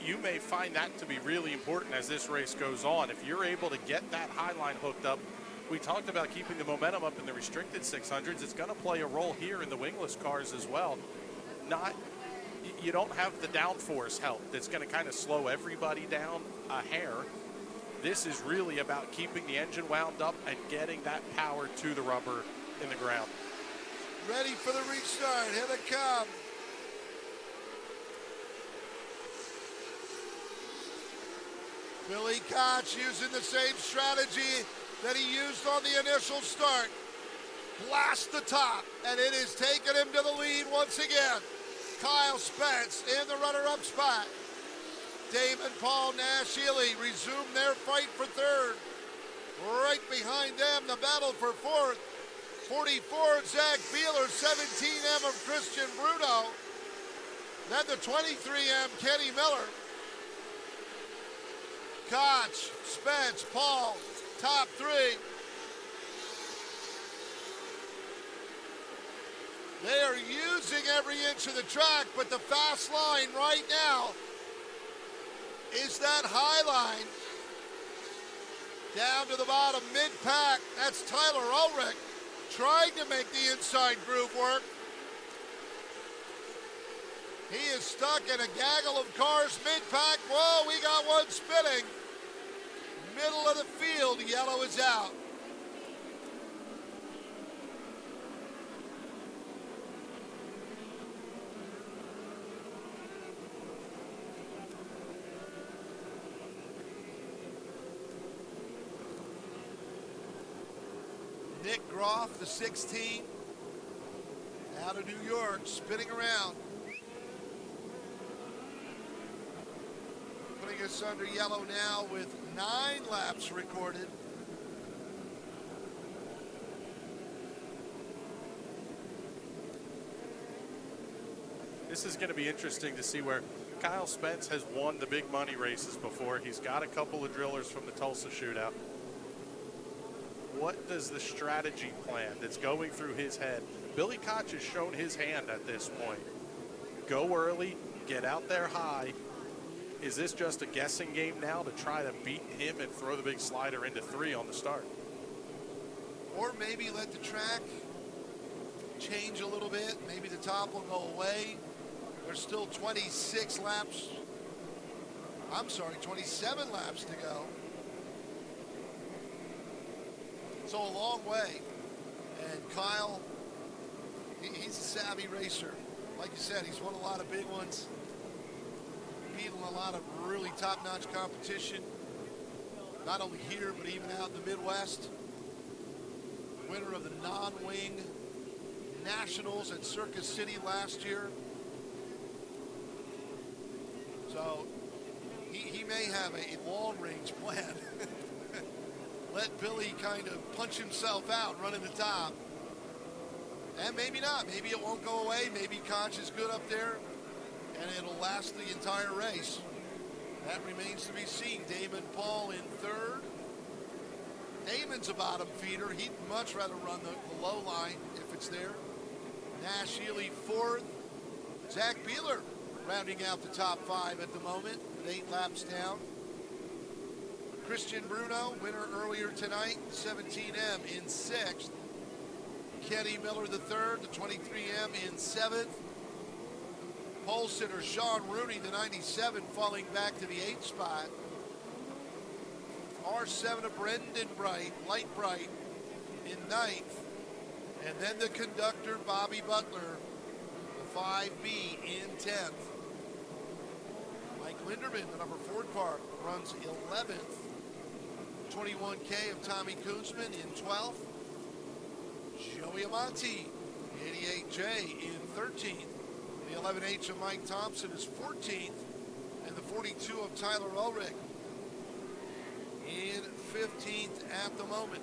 You may find that to be really important as this race goes on. If you're able to get that high line hooked up, we talked about keeping the momentum up in the restricted 600s. It's going to play a role here in the wingless cars as well. You don't have the downforce help that's going to kind of slow everybody down a hair. This is really about keeping the engine wound up and getting that power to the rubber in the ground. Ready for the restart. Here they come. Billy Koch using the same strategy that he used on the initial start. Blast the top, and it has taken him to the lead once again. Kyle Spence in the runner-up spot. Damon, Paul, Nash, Healy resume their fight for third. Right behind them, the battle for fourth. 44, Zach Beeler, 17M of Christian Bruno. Then the 23M, Kenny Miller. Koch, Spence, Paul, top three. They are using every inch of the track, but the fast line right now is that high line. Down to the bottom, mid-pack, that's Tyler Ulrich trying to make the inside groove work. He is stuck in a gaggle of cars mid-pack. Whoa, we got one spinning. Middle of the field, yellow is out. Nick Groff, the 16, out of New York, spinning around. Putting us under yellow now with 9 laps recorded. This is going to be interesting to see where Kyle Spence has won the big money races before. He's got a couple of drillers from the Tulsa shootout. What does the strategy plan that's going through his head? Billy Koch has shown his hand at this point. Go early, get out there high. Is this just a guessing game now to try to beat him and throw the big slider into 3 on the start? Or maybe let the track change a little bit. Maybe the top will go away. There's still 27 laps to go. So a long way. And Kyle, he's a savvy racer. Like you said, he's won a lot of big ones. competing in a lot of really top-notch competition, not only here, but even out in the Midwest. Winner of the non-wing nationals at Circus City last year. So he may have a long-range plan. Let Billy kind of punch himself out running the top. And maybe not. Maybe it won't go away. Maybe Koch is good up there, and it'll last the entire race. That remains to be seen. Damon Paul in third. Damon's a bottom feeder. He'd much rather run the low line if it's there. Nash Ely fourth. Zach Beeler rounding out the top five at the moment with 8 laps down. Christian Bruno, winner earlier tonight, 17M in sixth. Kenny Miller the third, the 23M in seventh. Pole sitter Sean Rooney, the 97, falling back to the 8th spot. R7 of Brendan Bright, Light Bright, in 9th. And then the conductor, Bobby Butler, the 5B in 10th. Mike Linderman, the number 4 car, runs 11th. 21K of Tommy Koonsman in 12th. Joey Amonte, the 88J in 13th. The 11H of Mike Thompson is 14th. And the 42 of Tyler Ulrich in 15th at the moment.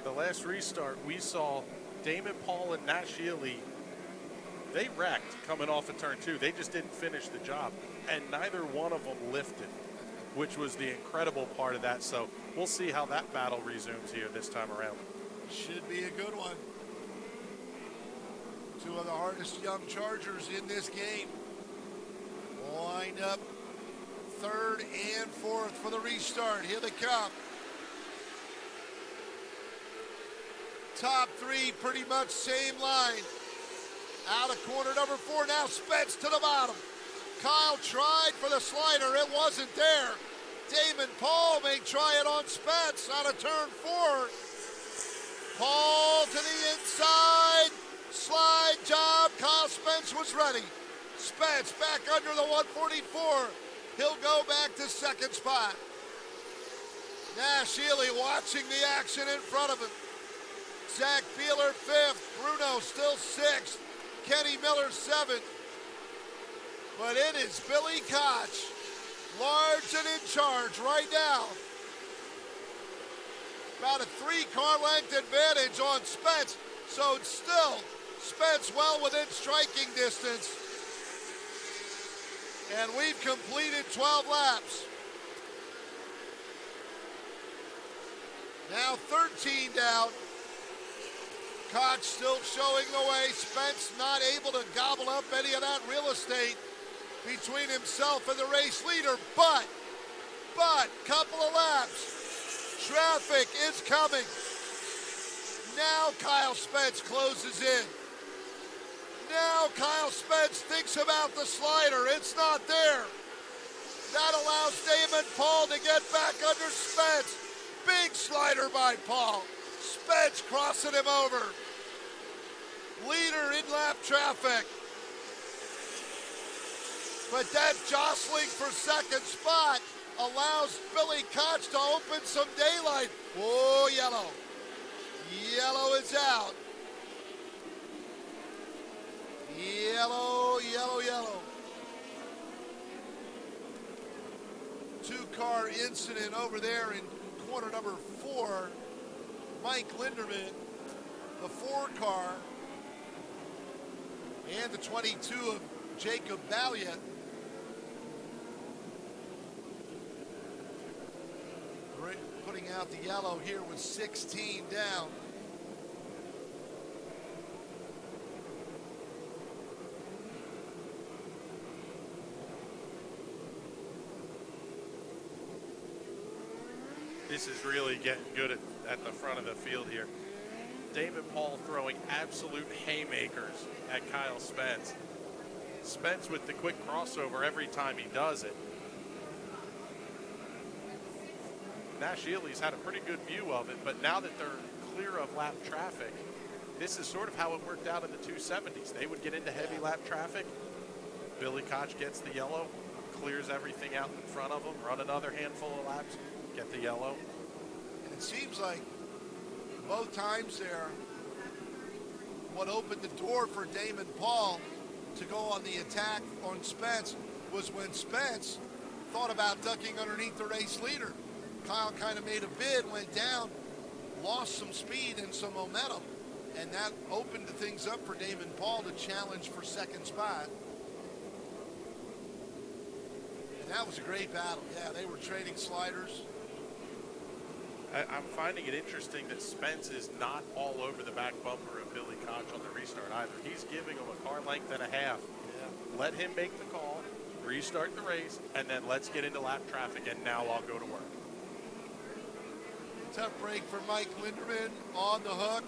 The last restart, we saw Damon Paul and Nash Ely. They wrecked coming off of turn 2. They just didn't finish the job. And neither one of them lifted, which was the incredible part of that. So we'll see how that battle resumes here this time around. Should be a good one. Two of the hardest young Chargers in this game. Lined up third and fourth for the restart. Here they come. Top 3 pretty much same line. Out of corner number 4, now Spence to the bottom. Kyle tried for the slider, it wasn't there. Damon Paul may try it on Spence out of turn 4. Paul to the inside, slide job, Kyle Spence was ready. Spence back under the 144. He'll go back to second spot. Nash Ely watching the action in front of him. Zach Beeler 5th, Bruno still 6th, Kenny Miller 7th. But it is Billy Koch, large and in charge right now. About a 3-car length advantage on Spence, so it's still Spence well within striking distance. And we've completed 12 laps. Now 13 down. Koch still showing the way. Spence not able to gobble up any of that real estate between himself and the race leader, but, couple of laps. Traffic is coming. Now Kyle Spence closes in. Now Kyle Spence thinks about the slider. It's not there. That allows Damon Paul to get back under Spence. Big slider by Paul. Spence crossing him over. Leader in lap traffic. But that jostling for second spot allows Billy Koch to open some daylight. Oh, yellow. Yellow is out. Yellow, yellow, yellow. 2-car incident over there in corner number 4. Mike Linderman, the 4-car, and the 22 of Jacob Balliet. Putting out the yellow here with 16 down. This is really getting good at the front of the field here. Damon Paul throwing absolute haymakers at Kyle Spence. Spence with the quick crossover every time he does it. Nash Ely's had a pretty good view of it, but now that they're clear of lap traffic, This is sort of how it worked out in the 270s. They would get into heavy lap traffic. Billy Koch gets the yellow, clears everything out in front of him, run another handful of laps, get the yellow. And it seems like both times there, what opened the door for Damon Paul to go on the attack on Spence was when Spence thought about ducking underneath the race leader. Kyle kind of made a bid, went down, lost some speed and some momentum, and that opened things up for Damon Paul to challenge for second spot. And that was a great battle. Yeah, they were trading sliders. I'm finding it interesting that Spence is not all over the back bumper of Billy Koch on the restart either. He's giving him a car length and a half. Yeah. Let him make the call, restart the race, and then let's get into lap traffic, and now I'll go to work. Tough break for Mike Linderman on the hook.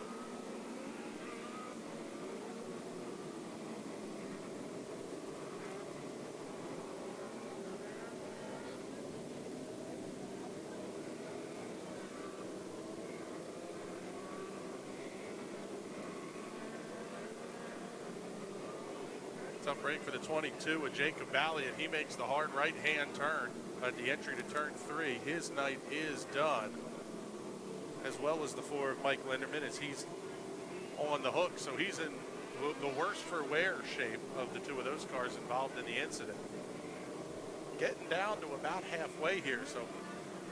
Tough break for the 22 with Jacob Valley, and he makes the hard right-hand turn at the entry to turn 3. His night is done, as well as the 4 of Mike Linderman as he's on the hook. So he's in the worst for wear shape of the 2 of those cars involved in the incident. Getting down to about halfway here, so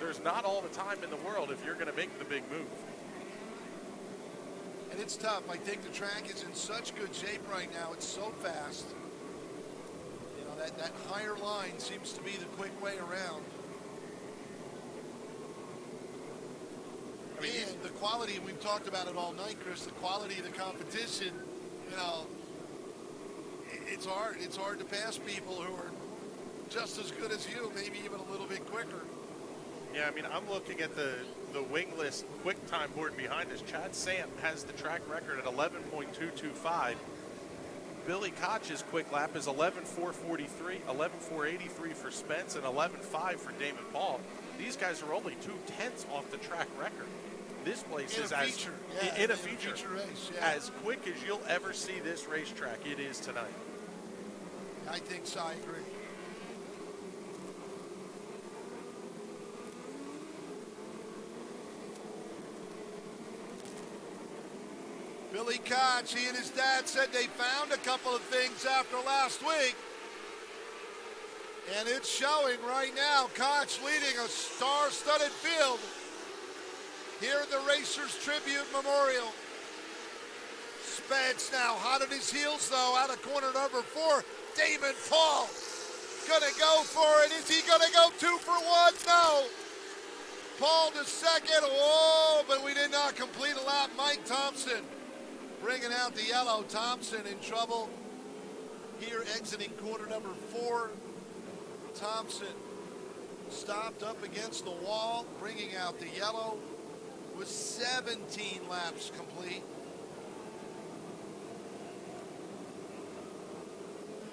there's not all the time in the world if you're going to make the big move. And it's tough. I think the track is in such good shape right now. It's so fast. You know, that higher line seems to be the quick way around. I mean, and the quality, we've talked about it all night, Chris, the quality of the competition, you know, it's hard. It's hard to pass people who are just as good as you, maybe even a little bit quicker. Yeah, I mean, I'm looking at the wingless quick time board behind us. Chad Sant has the track record at 11.225. Billy Koch's quick lap is 11.443, 11.483 for Spence, and 11.5 for Damon Paul. These guys are only 2/10 off the track record. This place is in a feature race, yeah. as quick as you'll ever see this racetrack. It is tonight. I think so. I agree. Billy Koch, he and his dad said they found a couple of things after last week. And it's showing right now. Koch leading a star-studded field here at the Racers Tribute Memorial. Spence now hot at his heels, though, out of corner number 4. Damon Paul gonna go for it. Is he gonna go 2 for 1? No. Paul to second. Whoa, but we did not complete a lap. Mike Thompson bringing out the yellow. Thompson in trouble here exiting corner number 4. Thompson stopped up against the wall, bringing out the yellow with 17 laps complete.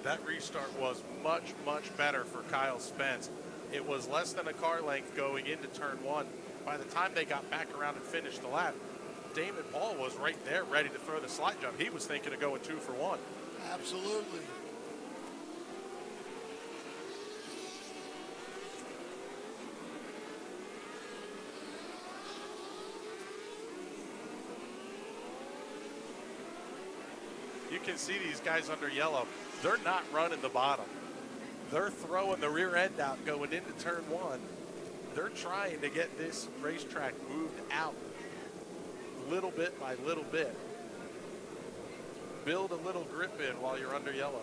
That restart was much, much better for Kyle Spence. It was less than a car length going into turn 1. By the time they got back around and finished the lap, Damon Paul was right there ready to throw the slide jump. He was thinking of going 2 for 1. Absolutely. You can see these guys under yellow. They're not running the bottom. They're throwing the rear end out going into turn 1. They're trying to get this racetrack moved out little bit by little bit. Build a little grip in while you're under yellow.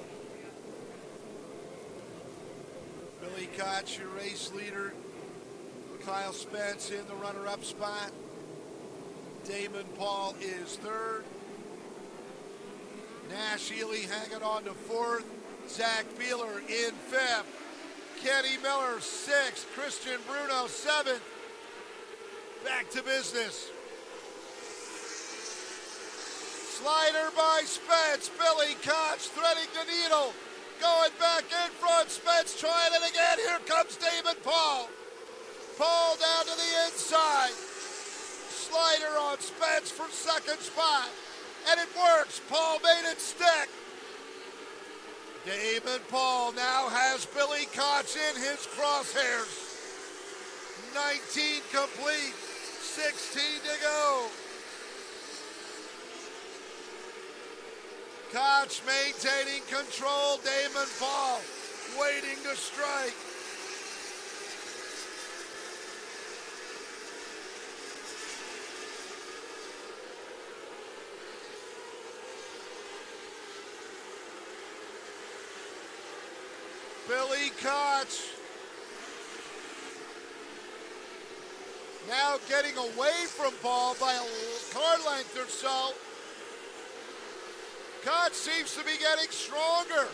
Billy Koch, your race leader. Kyle Spence in the runner-up spot. Damon Paul is 3rd. Nash Ely hanging on to 4th. Zach Beeler in 5th. Kenny Miller 6th. Christian Bruno 7th. Back to business. Slider by Spence. Billy Koch threading the needle. Going back in front. Spence trying it again. Here comes Damon Paul. Paul down to the inside. Slider on Spence for second spot. and it works. Paul made it stick. Damon Paul now has Billy Koch in his crosshairs. 19 complete, 16 to go. Koch maintaining control. Damon Paul waiting to strike. Billy Koch now getting away from Paul by a car length or so. Koch seems to be getting stronger.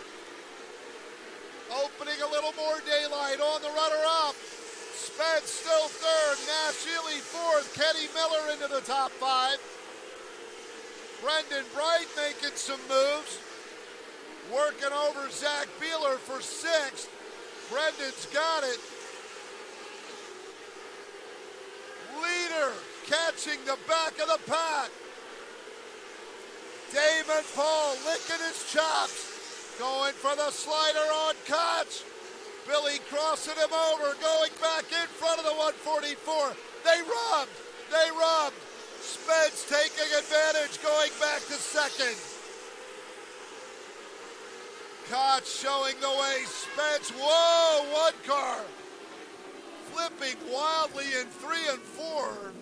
Opening a little more daylight on the runner-up. Spence still third. Nash Ely fourth. Kenny Miller into the top five. Brendan Bright making some moves. Working over Zach Beeler for sixth. Brendan's got it. Leader catching the back of the pack. Damon Paul licking his chops. Going for the slider on Koch. Billy crossing him over. Going back in front of the 144. They rubbed. Spence taking advantage. Going back to second. Koch showing the way. Spence, whoa, one car. Flipping wildly in 3 and 4.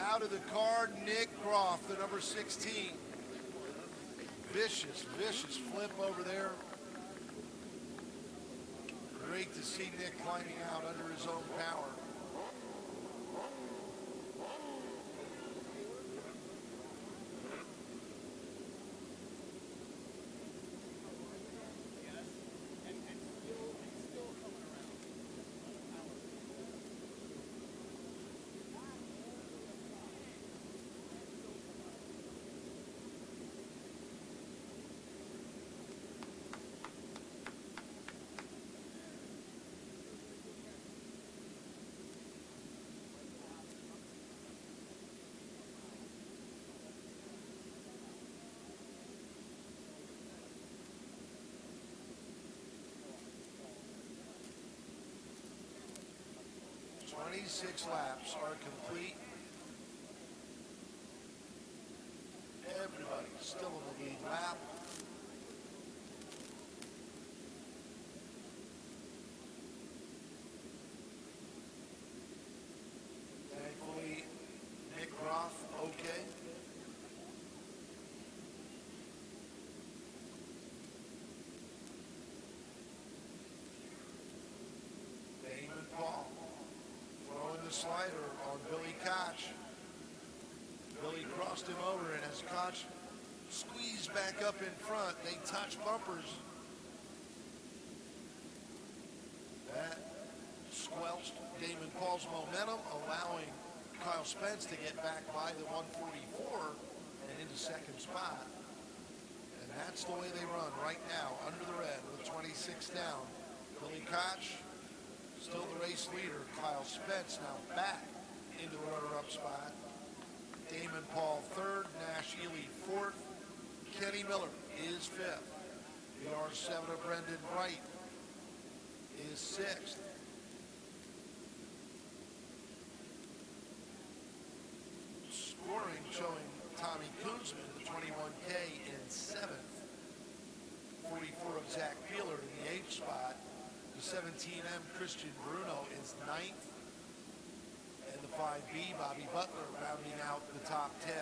Out of the car, Nick Groff, the number 16. Vicious flip over there. Great to see Nick climbing out under his own power. Six laps are complete. Everybody still in the lead lap. Thankfully, Nick Groff, okay. Damon Paul. Slider on Billy Koch. Billy crossed him over, and as Koch squeezed back up in front, they touched bumpers. That squelched Damon Paul's momentum, allowing Kyle Spence to get back by the 144 and into second spot. And that's the way they run right now, under the red with 26 down. Billy Koch, still the race leader. Kyle Spence now back into the runner-up spot. Damon Paul third, Nash Ely fourth. Kenny Miller is fifth. The R7 of Brendan Bright is sixth. Scoring showing Tommy Kunzman, the 21K, in seventh. 44 of Zach Beeler in the eighth spot. The 17M Christian Bruno is 9th. And the 5B Bobby Butler rounding out the top 10.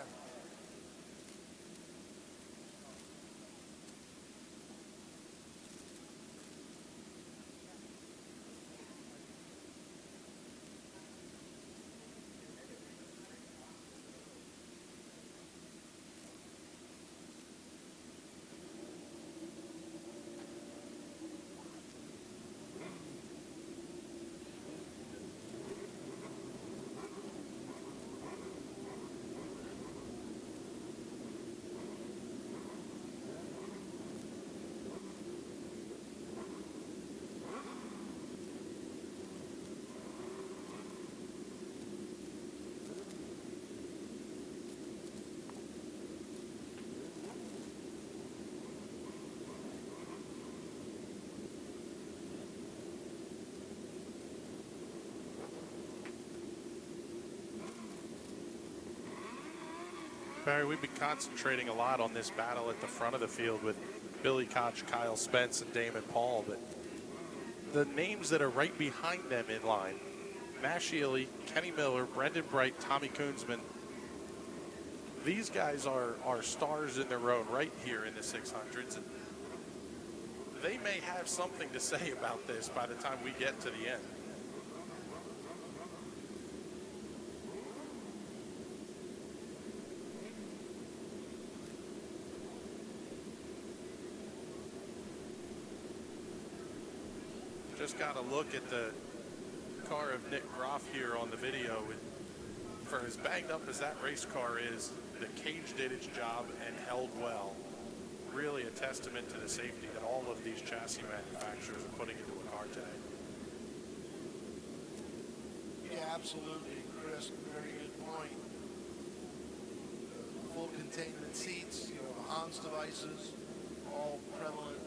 Barry, we've been concentrating a lot on this battle at the front of the field with Billy Koch, Kyle Spence, and Damon Paul, but the names that are right behind them in line, Mash Ely, Kenny Miller, Brendan Bright, Tommy Koonsman, these guys are stars in their own right here in the 600s. And they may have something to say about this by the time we get to the end. Just got to look at the car of Nick Groff here on the video. For as banged up as that race car is, the cage did its job and held well. Really a testament to the safety that all of these chassis manufacturers are putting into a car today. Yeah, absolutely, Chris. Very good point. Full containment seats, the Hans devices, all prevalent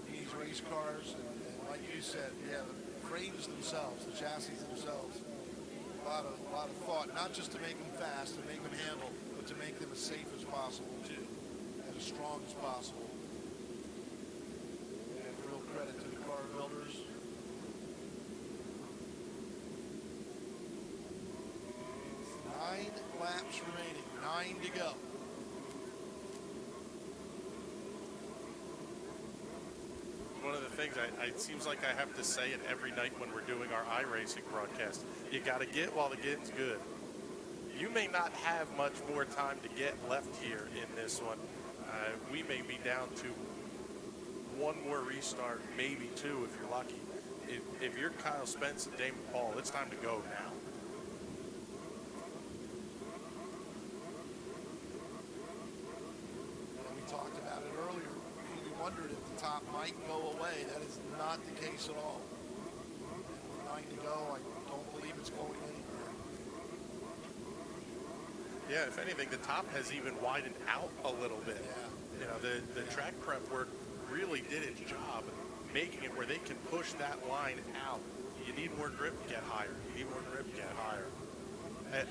in these race cars. And like you said, yeah, the frames themselves, the chassis themselves, a lot of thought, not just to make them fast, to make them handle, but to make them as safe as possible too, and as strong as possible. And real credit to the car builders. Nine laps remaining, 9 to go. One of the things, it seems like I have to say it every night when we're doing our iRacing broadcast. You got to get while the getting's good. You may not have much more time to get left here in this one. We may be down to one more restart, maybe two if you're lucky. If you're Kyle Spence and Damon Paul, it's time to go now. We talked about it earlier. We wondered if the top might go away. That is not the case at all. And with 9 to go, I don't believe it's going anywhere. Yeah, if anything, the top has even widened out a little bit. Yeah. You know, the track prep work really did its job, making it where they can push that line out. You need more grip to get higher. You need more grip to get higher.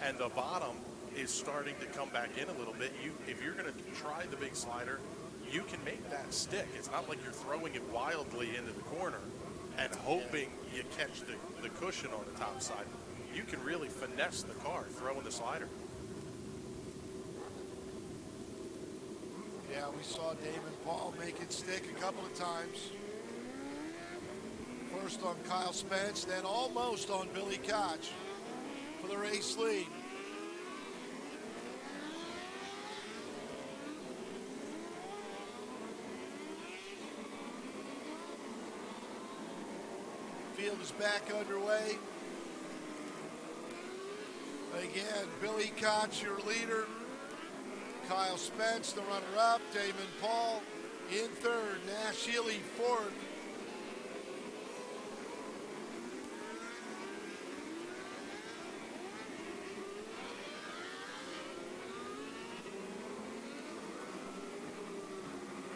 And the bottom is starting to come back in a little bit. If you're going to try the big slider, you can make that stick. It's not like you're throwing it wildly into the corner and hoping you catch the cushion on the top side. You can really finesse the car throwing the slider. Yeah, we saw Damon Paul make it stick a couple of times. First on Kyle Spence, then almost on Billy Koch for the race lead. Field is back underway. Again, Billy Koch, your leader. Kyle Spence, the runner-up. Damon Paul in third. Nash Ely fourth.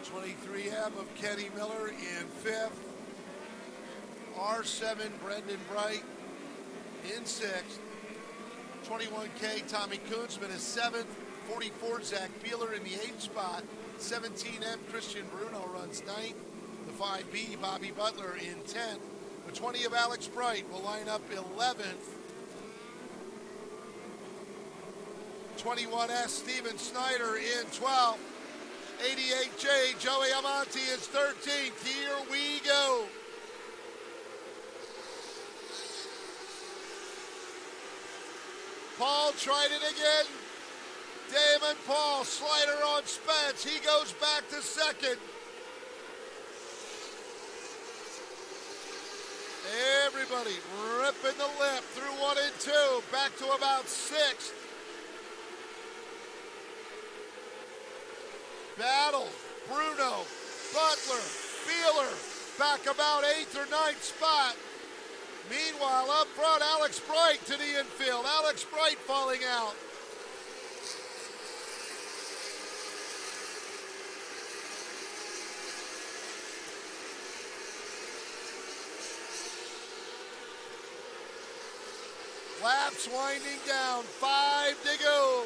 .23M of Kenny Miller in fifth. R7 Brendan Bright in sixth. 21K Tommy Koonsman is seventh. 44 Zach Beeler in the eighth spot. 17M Christian Bruno runs ninth. The 25B, Bobby Butler in 10th. The 20 of Alex Bright will line up 11th. 21S, Steven Snyder in 12th. 88J, Joey Amonte is 13th. Here we go. Paul tried it again. Damon Paul, slider on Spence. He goes back to second. Everybody ripping the lip through 1 and 2. Back to about 6th. Battle, Bruno, Butler, Beeler, back about 8th or 9th spot. Meanwhile, up front, Alex Bright to the infield. Alex Bright falling out. Laps winding down, 5 to go.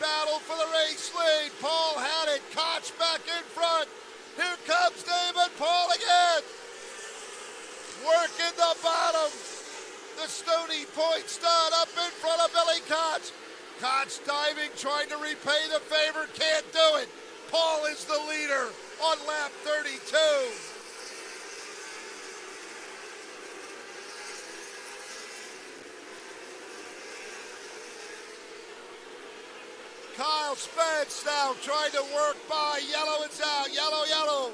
Battle for the race lead. Paul had it. Koch back in front. Here comes Damon Paul again. Working the bottom. The Stony Point stud up in front of Billy Koch. Koch diving, trying to repay the favor. Can't do it. Paul is the leader on lap 32. Kyle Spence now trying to work by. Yellow is out. Yellow, yellow.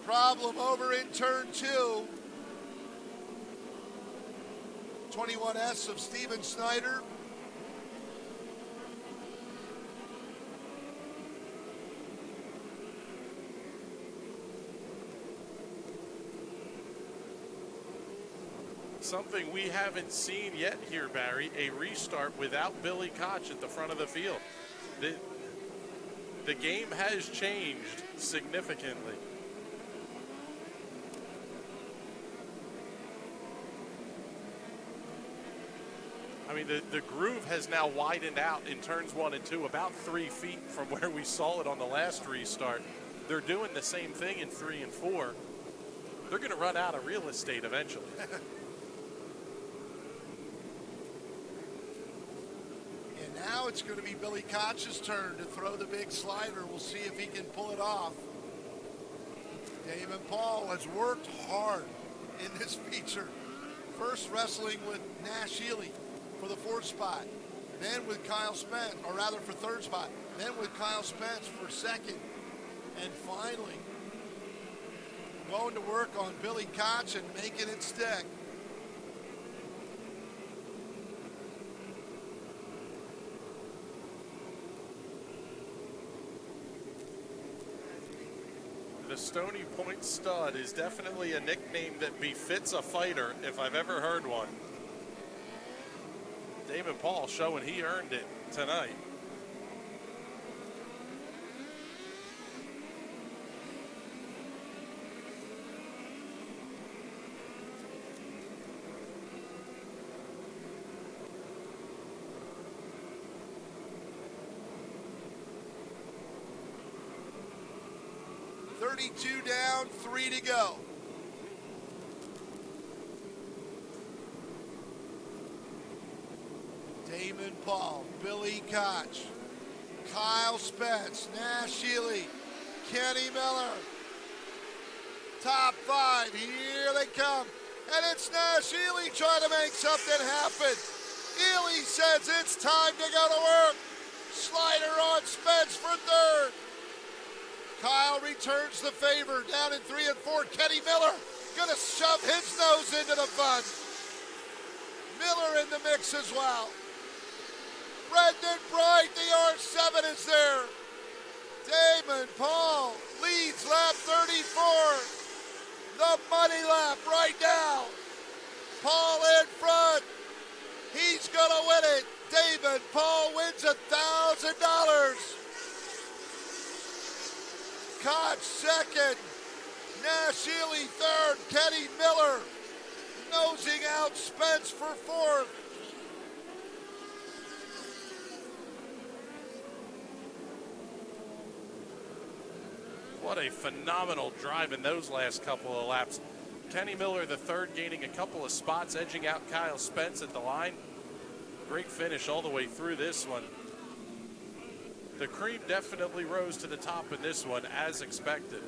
Problem over in turn 2. 21S of Steven Snyder. Something we haven't seen yet here, Barry, a restart without Billy Koch at the front of the field. The game has changed significantly. I mean, the groove has now widened out in turns 1 and 2 about 3 feet from where we saw it on the last restart. They're doing the same thing in 3 and 4. They're going to run out of real estate eventually. And now it's going to be Billy Koch's turn to throw the big slider. We'll see if he can pull it off. Damon Paul has worked hard in this feature. First wrestling with Nash Healy for the 4th spot, then with Kyle Spence, or rather for 3rd spot, then with Kyle Spence for 2nd, and finally going to work on Billy Koch and making it stick. The Stony Point Stud is definitely a nickname that befits a fighter if I've ever heard one. Damon Paul showing he earned it tonight. Two down, 3 to go. Damon Paul, Billy Koch, Kyle Spence, Nash Healy, Kenny Miller. Top 5, here they come. And it's Nash Healy trying to make something happen. Healy says it's time to go to work. Slider on Spence for 3rd. Kyle returns the favor down in 3 and 4. Kenny Miller gonna shove his nose into the fun. Miller in the mix as well. Brendan Bright, the R7 is there. Damon Paul leads lap 34. The money lap right now. Paul in front. He's gonna win it. Damon Paul wins $1,000. Koch 2nd, Nash Healy 3rd, Kenny Miller nosing out Spence for 4th. What a phenomenal drive in those last couple of laps. Kenny Miller, the third, gaining a couple of spots, edging out Kyle Spence at the line. Great finish all the way through this one. The cream definitely rose to the top in this one, as expected.